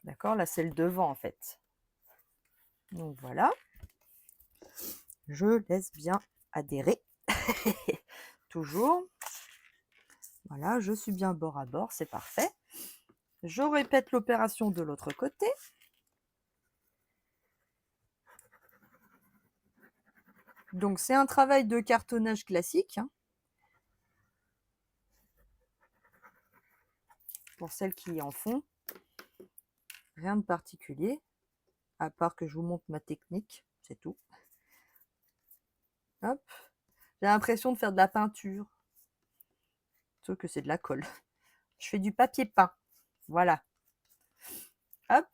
D'accord? Là, c'est le devant, en fait. Donc, voilà. Je laisse bien adhérer. Toujours. Voilà, je suis bien bord à bord, c'est parfait. Je répète l'opération de l'autre côté. Donc c'est un travail de cartonnage classique, hein, pour celles qui en font. Rien de particulier, à part que je vous montre ma technique, c'est tout. Hop. J'ai l'impression de faire de la peinture, sauf que c'est de la colle. Je fais du papier peint, voilà. Hop.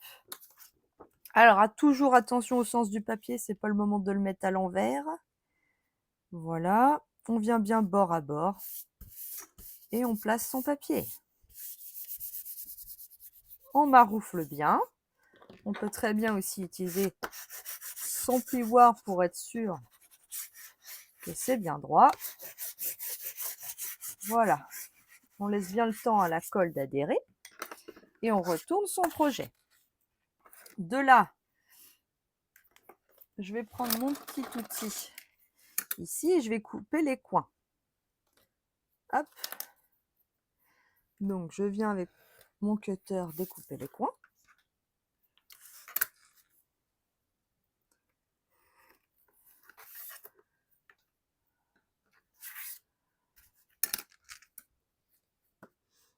Alors, toujours attention au sens du papier, c'est pas le moment de le mettre à l'envers. Voilà, on vient bien bord à bord et on place son papier. On maroufle bien. On peut très bien aussi utiliser son plioir pour être sûr que c'est bien droit. Voilà, on laisse bien le temps à la colle d'adhérer et on retourne son projet. De là, je vais prendre mon petit outil ici et je vais couper les coins. Hop. Donc je viens avec mon cutter découper les coins.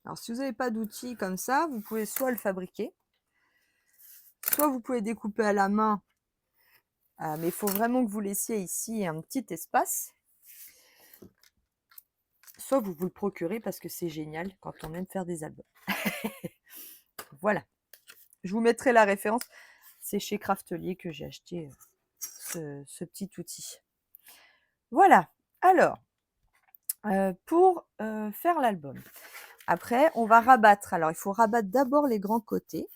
Alors si vous n'avez pas d'outil comme ça, vous pouvez soit le fabriquer, soit vous pouvez découper à la main, mais il faut vraiment que vous laissiez ici un petit espace. Soit vous vous le procurez parce que c'est génial quand on aime faire des albums. Voilà. Je vous mettrai la référence. C'est chez Craftelier que j'ai acheté ce petit outil. Voilà. Alors, pour faire l'album. Après, on va rabattre. Alors, il faut rabattre d'abord les grands côtés.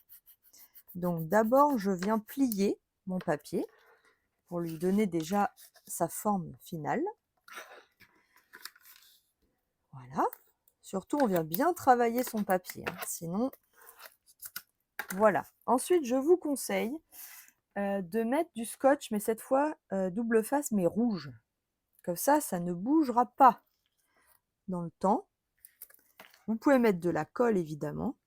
Donc, d'abord, je viens plier mon papier pour lui donner déjà sa forme finale. Voilà. Surtout, on vient bien travailler son papier. Hein. Sinon, voilà. Ensuite, je vous conseille de mettre du scotch, mais cette fois, double face, mais rouge. Comme ça ne bougera pas dans le temps. Vous pouvez mettre de la colle, évidemment.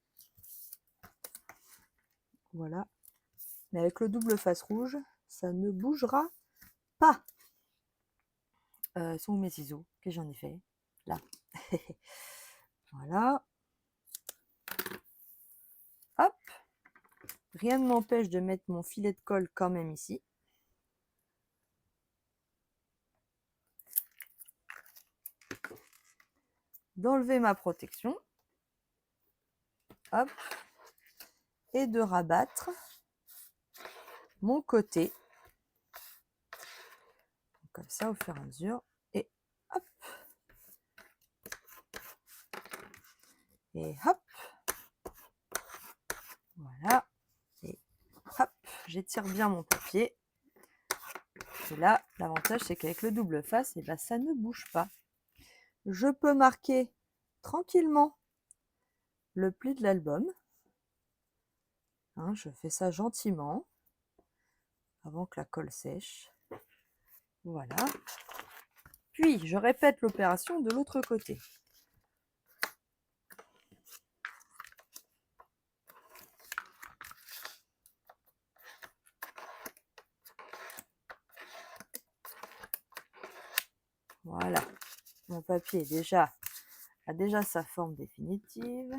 Voilà. Mais avec le double face rouge, ça ne bougera pas. Sont où mes ciseaux? Que j'en ai fait? Là. Voilà. Hop. Rien ne m'empêche de mettre mon filet de colle quand même ici. D'enlever ma protection. Hop. Et de rabattre mon côté. Comme ça au fur et à mesure. Et hop. Et hop. Voilà. Et hop. J'étire bien mon papier. Et là, l'avantage, c'est qu'avec le double face, et ben, ça ne bouge pas. Je peux marquer tranquillement le pli de l'album. Hein, je fais ça gentiment avant que la colle sèche. Voilà. Puis, je répète l'opération de l'autre côté. Voilà. Mon papier a déjà sa forme définitive.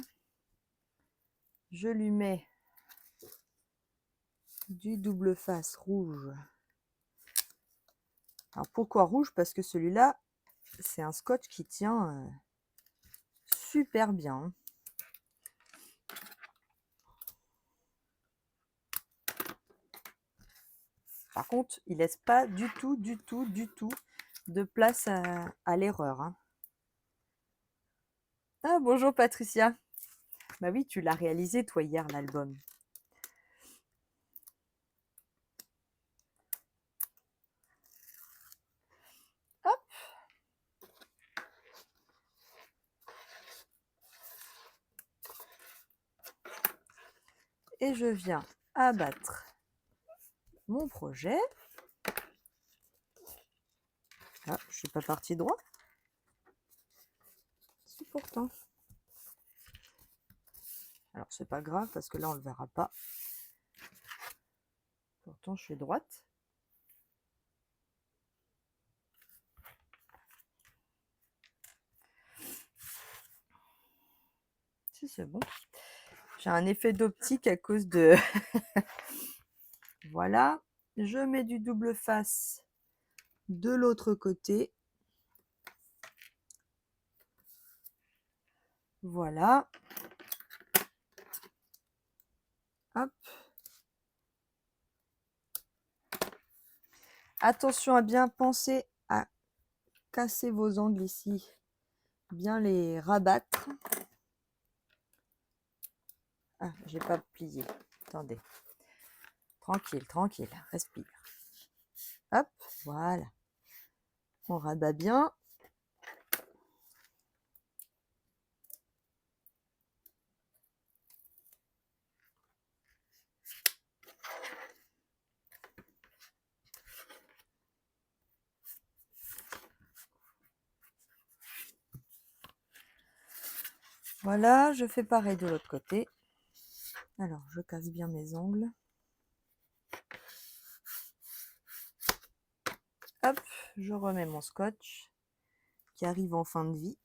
Je lui mets du double face rouge. Alors pourquoi rouge? Parce que celui-là, c'est un scotch qui tient super bien. Par contre, il laisse pas du tout de place à l'erreur. Hein. Ah, bonjour Patricia. Bah oui, tu l'as réalisé toi hier l'album. Hop. Et je viens abattre mon projet. Ah, je suis pas partie droit. Si pourtant. Alors c'est pas grave parce que là on le verra pas. Pourtant je suis droite. Si c'est bon. J'ai un effet d'optique à cause de... Voilà. Je mets du double face de l'autre côté. Voilà. Hop. Attention à bien penser à casser vos angles ici. Bien les rabattre. Ah, j'ai pas plié. Attendez. Tranquille, tranquille. Respire. Hop, voilà. On rabat bien. Voilà, je fais pareil de l'autre côté. Alors, je casse bien mes ongles. Hop, je remets mon scotch qui arrive en fin de vie.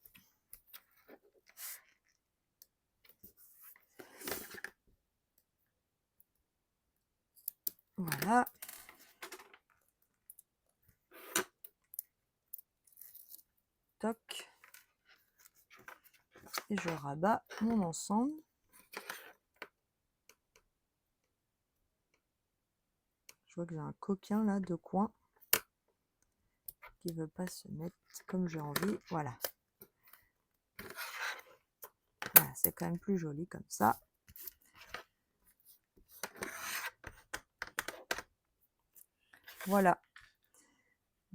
Voilà. Toc. Et je rabats mon ensemble. Je vois que j'ai un coquin là de coin qui ne veut pas se mettre comme j'ai envie. Voilà. Voilà, c'est quand même plus joli comme ça. Voilà.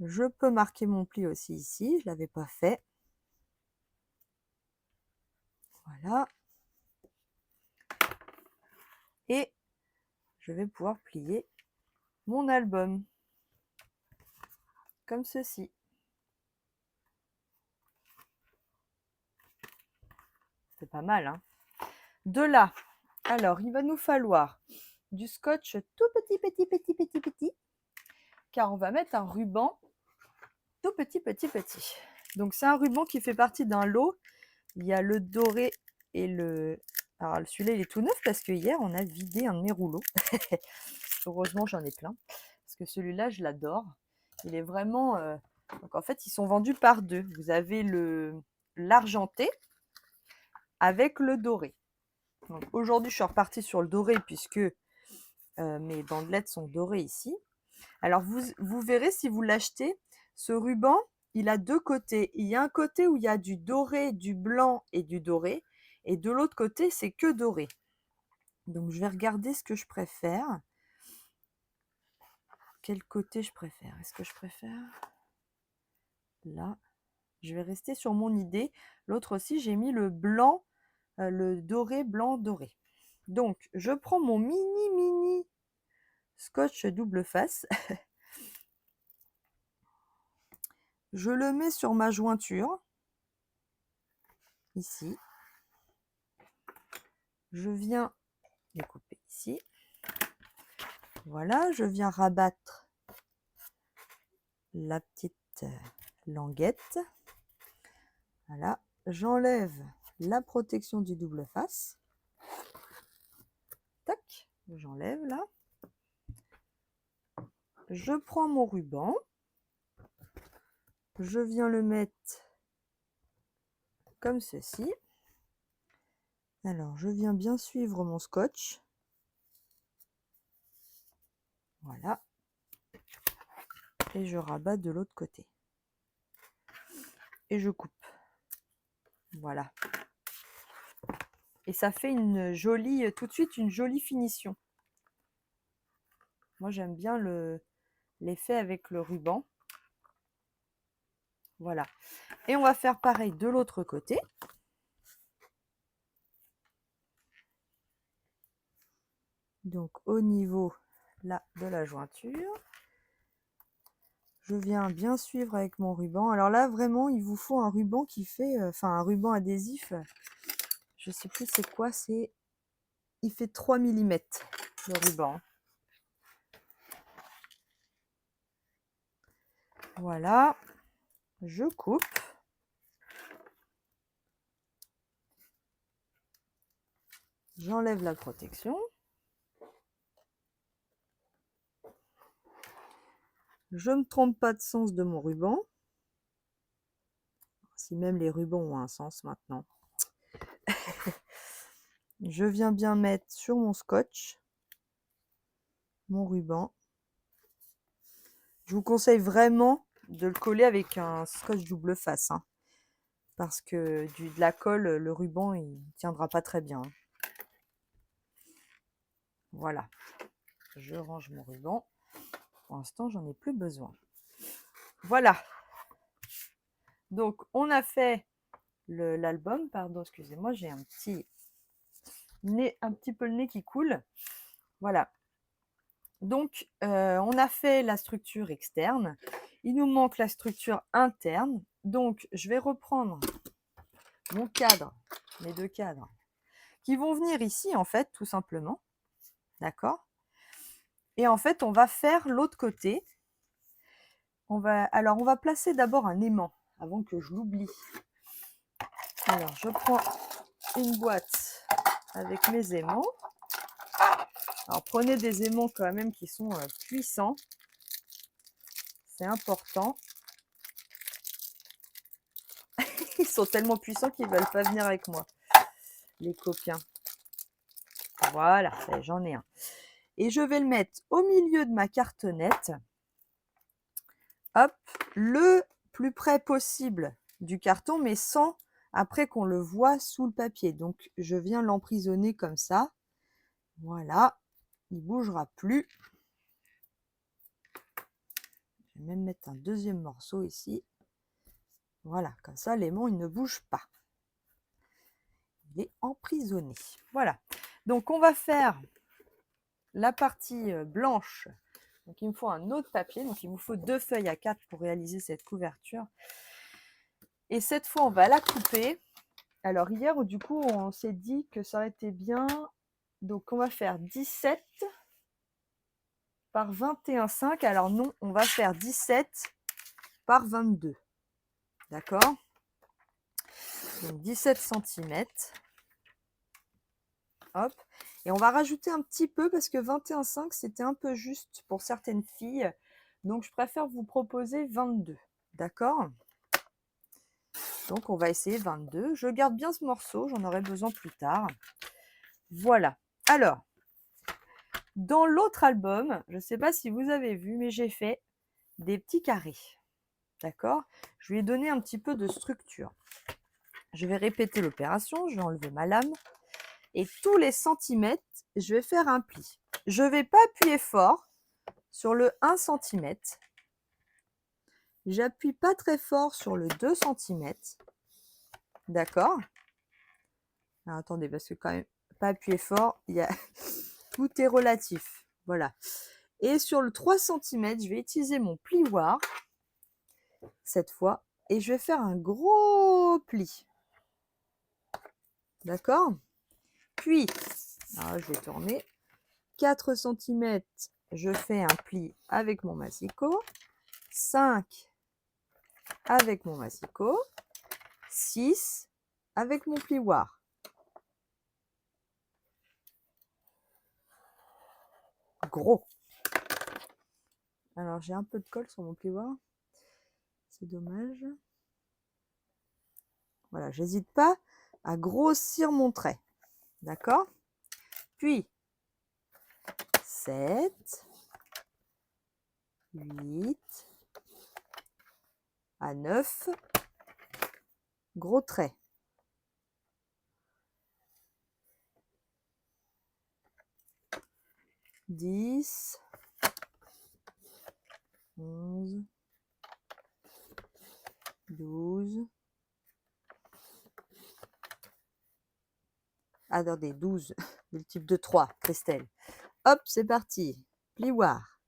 Je peux marquer mon pli aussi ici. Je ne l'avais pas fait. Voilà. Et je vais pouvoir plier mon album. Comme ceci. C'est pas mal, hein? De là, alors, il va nous falloir du scotch tout petit, car on va mettre un ruban tout petit. Donc, c'est un ruban qui fait partie d'un lot. Il y a le doré et le... Alors, celui-là, il est tout neuf parce que hier, on a vidé un de mes rouleaux. Heureusement, j'en ai plein. Parce que celui-là, je l'adore. Il est vraiment... Donc, en fait, ils sont vendus par deux. Vous avez l'argenté avec le doré. Aujourd'hui, je suis repartie sur le doré puisque mes bandelettes sont dorées ici. Alors, vous verrez si vous l'achetez, ce ruban, il a deux côtés. Il y a un côté où il y a du doré, du blanc et du doré. Et de l'autre côté, c'est que doré. Donc, je vais regarder ce que je préfère. Quel côté je préfère? Est-ce que je préfère là? Je vais rester sur mon idée. L'autre aussi, j'ai mis le blanc, le doré, blanc, doré. Donc, je prends mon mini scotch double face. Je le mets sur ma jointure, ici. Je viens découper ici. Voilà, je viens rabattre la petite languette. Voilà, j'enlève la protection du double face. Tac, j'enlève là. Je prends mon ruban. Je viens le mettre comme ceci. Alors, je viens bien suivre mon scotch. Voilà. Et je rabats de l'autre côté. Et je coupe. Voilà. Et ça fait une jolie, tout de suite, une jolie finition. Moi, j'aime bien l'effet avec le ruban. Voilà. Et on va faire pareil de l'autre côté. Donc, au niveau là de la jointure, Je viens bien suivre avec mon ruban. Alors là, vraiment, il vous faut un ruban qui fait, enfin un ruban adhésif. Je sais plus c'est quoi, il fait 3 millimètres le ruban. Voilà, je coupe. J'enlève la protection. Je ne me trompe pas de sens de mon ruban. Si même les rubans ont un sens maintenant. Je viens bien mettre sur mon scotch mon ruban. Je vous conseille vraiment de le coller avec un scotch double face, hein, parce que de la colle, le ruban, il ne tiendra pas très bien. Voilà, je range mon ruban. Pour l'instant, j'en ai plus besoin. Voilà. Donc, on a fait l'album. Pardon, excusez-moi, j'ai un petit peu le nez qui coule. Voilà. Donc, on a fait la structure externe. Il nous manque la structure interne. Donc, je vais reprendre mon cadre, mes 2 cadres, qui vont venir ici, en fait, tout simplement. D'accord? Et en fait, on va faire l'autre côté. Alors, on va placer d'abord un aimant, avant que je l'oublie. Alors, je prends une boîte avec mes aimants. Alors, prenez des aimants quand même qui sont puissants. C'est important. Ils sont tellement puissants qu'ils ne veulent pas venir avec moi, les coquins. Voilà, j'en ai un. Et je vais le mettre au milieu de ma cartonnette. Hop, le plus près possible du carton, mais sans après qu'on le voit sous le papier. Donc, je viens l'emprisonner comme ça. Voilà, il ne bougera plus. Je vais même mettre un deuxième morceau ici. Voilà, comme ça, l'aimant, il ne bouge pas. Il est emprisonné. Voilà. Donc, on va faire la partie blanche. Donc, il me faut un autre papier. Donc, il vous faut 2 feuilles A4 pour réaliser cette couverture. Et cette fois, on va la couper. Alors, hier, du coup, on s'est dit que ça aurait été bien. Donc, on va faire 17 par 21,5. Alors, non, on va faire 17 par 22. D'accord? Donc, 17 cm. Hop. Et on va rajouter un petit peu parce que 21,5, c'était un peu juste pour certaines filles. Donc, je préfère vous proposer 22. D'accord? Donc, on va essayer 22. Je garde bien ce morceau, j'en aurai besoin plus tard. Voilà. Alors, dans l'autre album, je ne sais pas si vous avez vu, mais j'ai fait des petits carrés. D'accord? Je lui ai donné un petit peu de structure. Je vais répéter l'opération, je vais enlever ma lame. Et tous les centimètres, je vais faire un pli. Je ne vais pas appuyer fort sur le 1 cm. J'appuie pas très fort sur le 2 cm. D'accord? Alors, attendez, parce que quand même, pas appuyer fort, tout est relatif. Voilà. Et sur le 3 cm, je vais utiliser mon plioir, cette fois, et je vais faire un gros pli. D'accord? Puis, alors je vais tourner. 4 cm, je fais un pli avec mon massicot. 5 avec mon massicot. 6 avec mon plioir. Gros. Alors, j'ai un peu de colle sur mon plioir. C'est dommage. Voilà, j'hésite pas à grossir mon trait. D'accord? Puis, 7, 8, à 9, gros trait. 10, 11, 12. Attendez, 12, multiple de 3, Christelle. Hop, c'est parti. Plioir.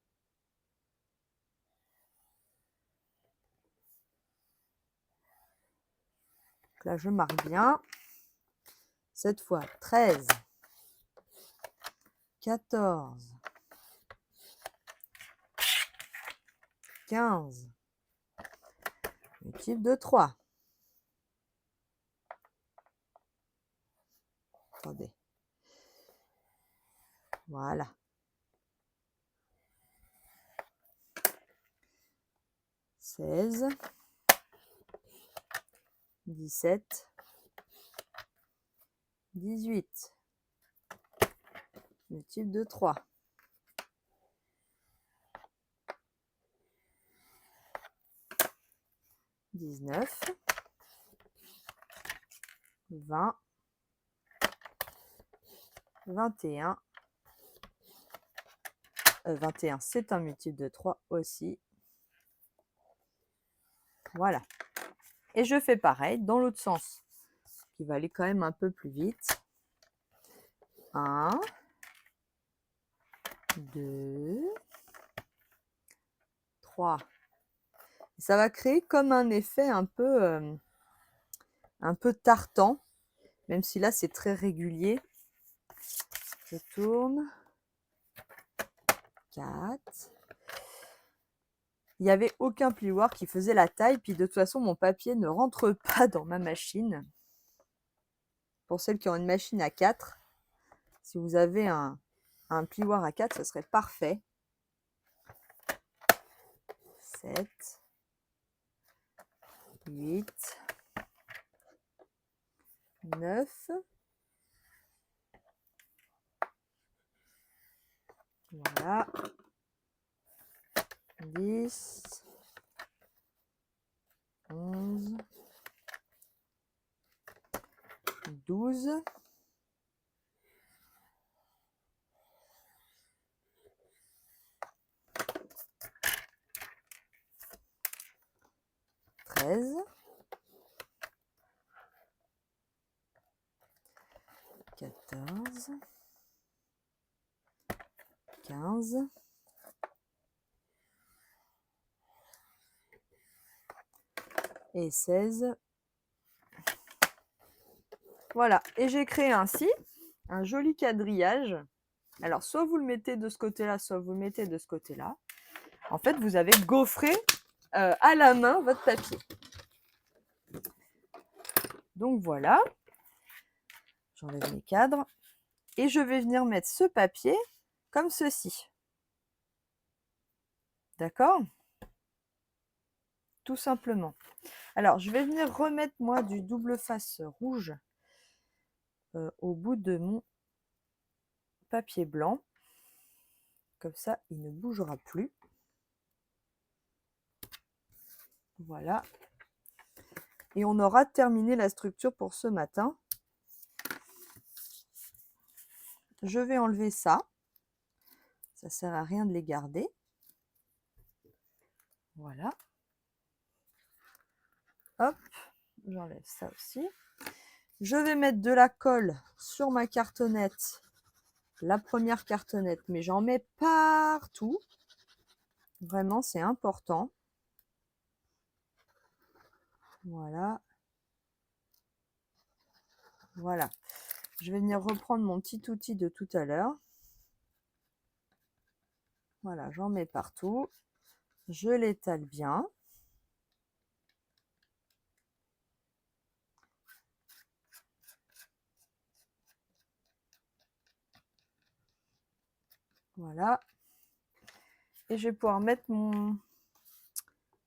Donc là, je marque bien. Cette fois, 13, 14, 15, multiple de 3. Attendez. Voilà. 16, 17, 18, multiple de 3. 19, 20, 21. 21, c'est un multiple de 3 aussi. Voilà. Et je fais pareil dans l'autre sens, qui va aller quand même un peu plus vite. 1, 2, 3. Ça va créer comme un effet un peu tartan, même si là c'est très régulier. Je tourne. 4. Il n'y avait aucun plioir qui faisait la taille, puis de toute façon mon papier ne rentre pas dans ma machine. Pour celles qui ont une machine à 4, si vous avez un plioir à 4, ce serait parfait. 7, 8, 9, voilà, 10, 11, 12, 13, 14, 15, 16. Voilà, et j'ai créé ainsi un joli quadrillage. Alors, soit vous le mettez de ce côté-là, soit vous le mettez de ce côté-là. En fait, vous avez gaufré à la main votre papier. Donc voilà, j'enlève mes cadres. Et je vais venir mettre ce papier comme ceci. D'accord? Tout simplement. Alors, je vais venir remettre moi du double face rouge au bout de mon papier blanc. Comme ça, il ne bougera plus. Voilà. Et on aura terminé la structure pour ce matin. Je vais enlever ça. Ça ne sert à rien de les garder. Voilà. Hop, j'enlève ça aussi. Je vais mettre de la colle sur ma cartonnette. La première cartonnette, mais j'en mets partout. Vraiment, c'est important. Voilà. Voilà. Je vais venir reprendre mon petit outil de tout à l'heure. Voilà, j'en mets partout. Je l'étale bien. Voilà. Et je vais pouvoir mettre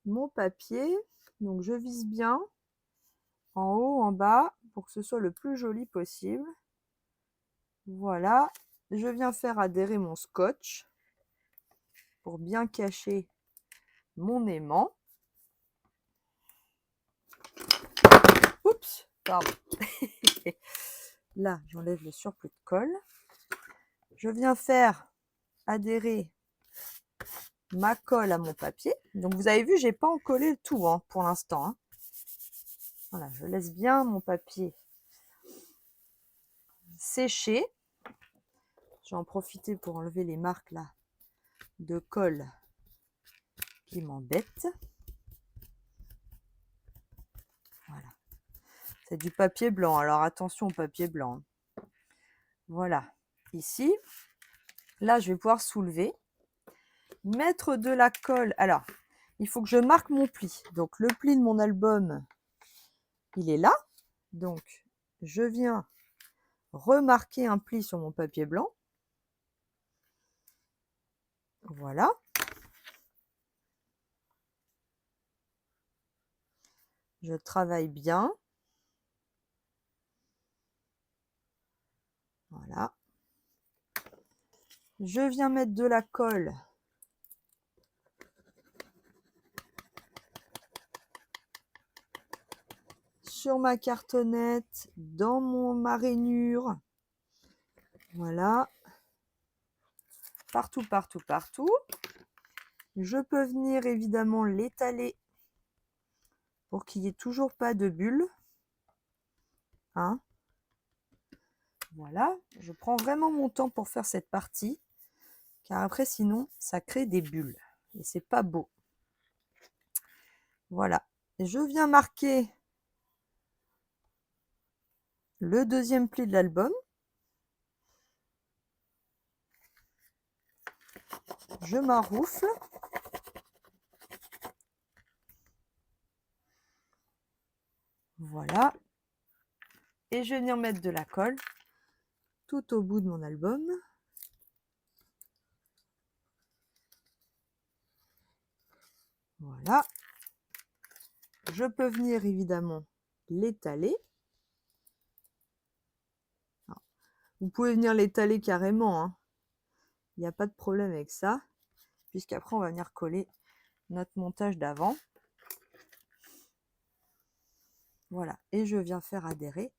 mon papier. Donc, je vise bien en haut, en bas, pour que ce soit le plus joli possible. Voilà. Je viens faire adhérer mon scotch pour bien cacher mon aimant. Oups, pardon. Là, j'enlève le surplus de colle. Je viens faire adhérer ma colle à mon papier. Donc, vous avez vu, j'ai pas encollé tout pour l'instant. Hein. Voilà, je laisse bien mon papier sécher. Je vais en profiter pour enlever les marques là de colle qui m'embêtent. Voilà. C'est du papier blanc, alors attention au papier blanc. Voilà, ici, là je vais pouvoir soulever, mettre de la colle. Alors, il faut que je marque mon pli. Donc le pli de mon album, il est là. Donc je viens remarquer un pli sur mon papier blanc. Voilà. Je travaille bien. Voilà. Je viens mettre de la colle sur ma cartonnette, dans ma rainure. Voilà. Partout, partout, partout. Je peux venir évidemment l'étaler pour qu'il n'y ait toujours pas de bulles. Hein? Voilà. Je prends vraiment mon temps pour faire cette partie, car après sinon ça crée des bulles et c'est pas beau. Voilà. Je viens marquer le deuxième pli de l'album. Je m'enroufle. Voilà. Et je vais venir mettre de la colle tout au bout de mon album. Voilà. Je peux venir évidemment l'étaler. Vous pouvez venir l'étaler carrément, hein. Il n'y a pas de problème avec ça, puisqu'après on va venir coller notre montage d'avant. Voilà, et je viens faire adhérer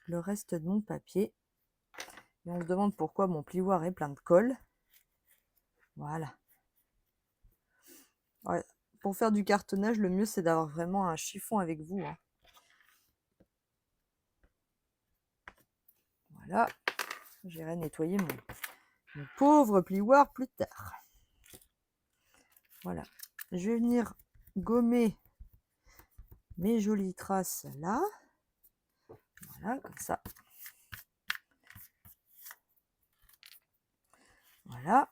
le reste de mon papier. Et on se demande pourquoi mon plioir est plein de colle. Voilà. Ouais, pour faire du cartonnage, le mieux c'est d'avoir vraiment un chiffon avec vous, hein. Voilà, j'irai nettoyer mon pauvre plioir plus tard. Voilà, je vais venir gommer mes jolies traces là. Voilà, comme ça. Voilà.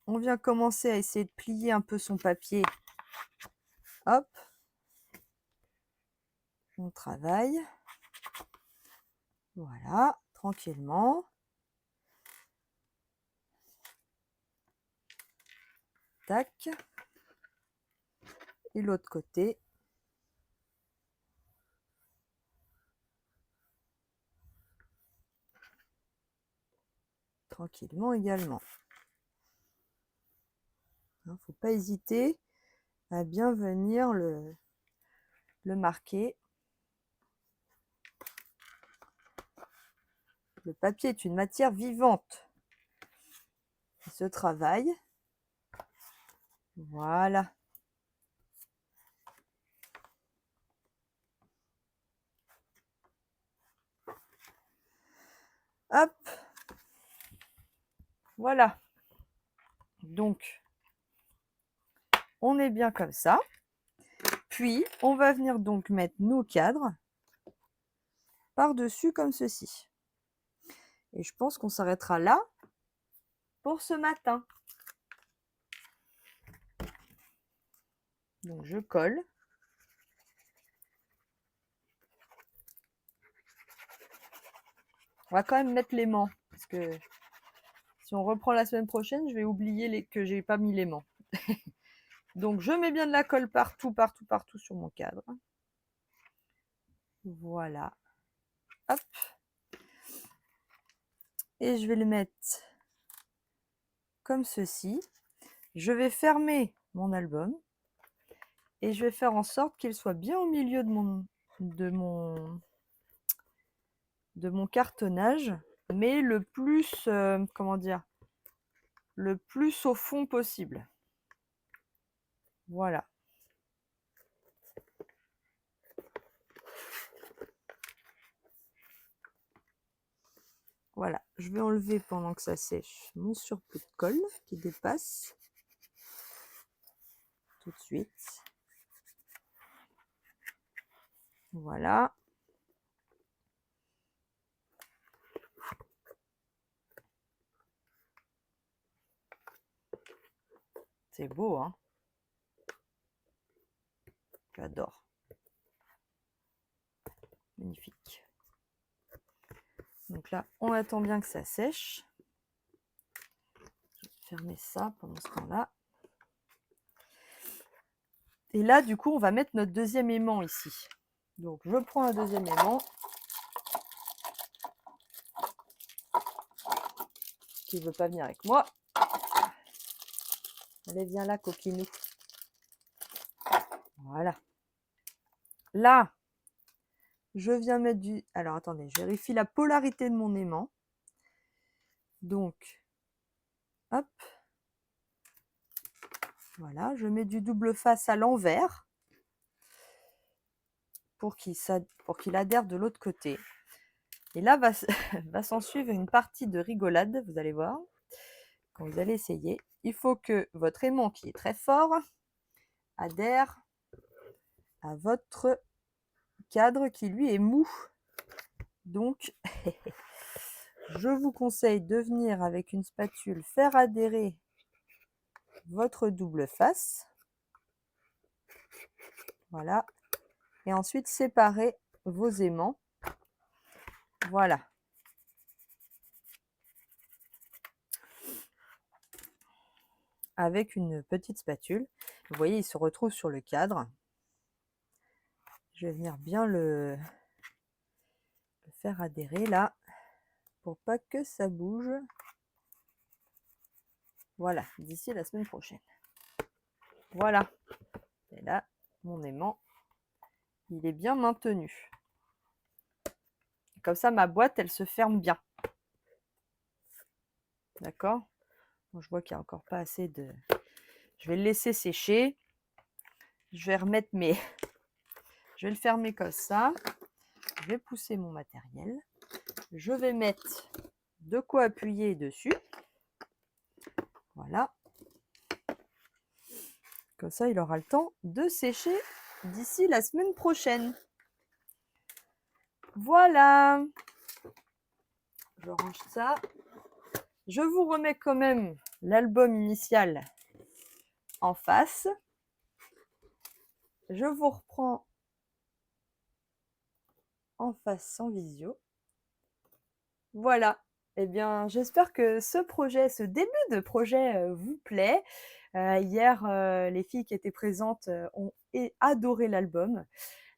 On vient commencer à essayer de plier un peu son papier. Hop. On travaille. Voilà, tranquillement. Tac. Et l'autre côté. Tranquillement également. Il ne faut pas hésiter à bien venir le marquer. Le papier est une matière vivante. Il se travaille. Voilà. Hop. Voilà. Donc, on est bien comme ça. Puis, on va venir donc mettre nos cadres par-dessus comme ceci. Et je pense qu'on s'arrêtera là pour ce matin. Donc, je colle. On va quand même mettre l'aimant, parce que si on reprend la semaine prochaine, je vais oublier que j'ai pas mis l'aimant. Donc, je mets bien de la colle partout, partout, partout sur mon cadre. Voilà. Hop. Et je vais le mettre comme ceci. Je vais fermer mon album et je vais faire en sorte qu'il soit bien au milieu de mon cartonnage, mais le plus, comment dire, le plus au fond possible. Voilà. Voilà, je vais enlever pendant que ça sèche mon surplus de colle qui dépasse tout de suite. Voilà. C'est beau, hein? J'adore. Magnifique. Donc là, on attend bien que ça sèche. Je vais fermer ça pendant ce temps-là. Et là, du coup, on va mettre notre deuxième aimant ici. Donc, je prends un deuxième aimant. Qui ne veut pas venir avec moi. Allez, viens là, coquinou. Voilà. Là, je viens mettre du... Alors, attendez, je vérifie la polarité de mon aimant. Donc, hop. Voilà, je mets du double face à l'envers pour qu'il adhère de l'autre côté. Et là, va s'en suivre une partie de rigolade, vous allez voir. Quand vous allez essayer, il faut que votre aimant qui est très fort adhère à votre cadre qui lui est mou. Donc, je vous conseille de venir avec une spatule faire adhérer votre double face. Voilà. Et ensuite, séparer vos aimants. Voilà. Avec une petite spatule. Vous voyez, il se retrouve sur le cadre. Je vais venir bien le faire adhérer là, pour pas que ça bouge. Voilà, d'ici la semaine prochaine. Voilà. Et là, mon aimant, il est bien maintenu. Comme ça, ma boîte, elle se ferme bien. D'accord? Bon, je vois qu'il n'y a encore pas assez de... Je vais le laisser sécher. Je vais remettre mes... Je vais le fermer comme ça. Je vais pousser mon matériel. Je vais mettre de quoi appuyer dessus. Voilà. Comme ça, il aura le temps de sécher d'ici la semaine prochaine. Voilà. Je range ça. Je vous remets quand même l'album initial en face. Je vous reprends en face en visio. Voilà. Eh bien, j'espère que ce début de projet vous plaît. Hier, les filles qui étaient présentes ont adoré l'album.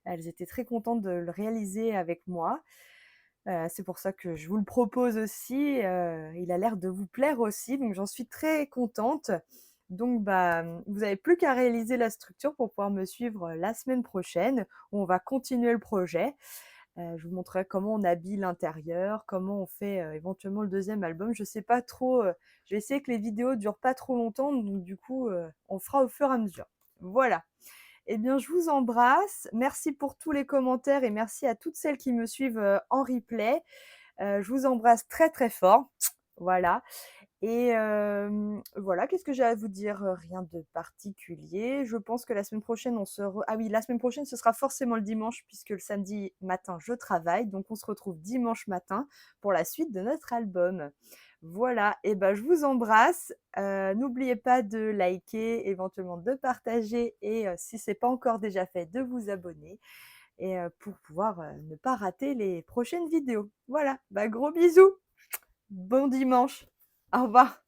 Elles étaient très contentes de le réaliser avec moi. C'est pour ça que je vous le propose aussi. Il a l'air de vous plaire aussi, donc j'en suis très contente. Donc, vous n'avez plus qu'à réaliser la structure pour pouvoir me suivre la semaine prochaine, où on va continuer le projet. Je vous montrerai comment on habille l'intérieur, comment on fait éventuellement le deuxième album. Je ne sais pas trop. Je vais essayer que les vidéos ne durent pas trop longtemps, donc du coup, on fera au fur et à mesure. Voilà. Eh bien, je vous embrasse. Merci pour tous les commentaires et merci à toutes celles qui me suivent en replay. Je vous embrasse très très fort. Voilà. Et voilà, qu'est-ce que j'ai à vous dire? Rien de particulier. Je pense que la semaine prochaine, ah oui, la semaine prochaine, ce sera forcément le dimanche puisque le samedi matin, je travaille. Donc, on se retrouve dimanche matin pour la suite de notre album. Voilà, et je vous embrasse. N'oubliez pas de liker, éventuellement de partager et si ce n'est pas encore déjà fait, de vous abonner et pour pouvoir ne pas rater les prochaines vidéos. Voilà, gros bisous, bon dimanche, au revoir.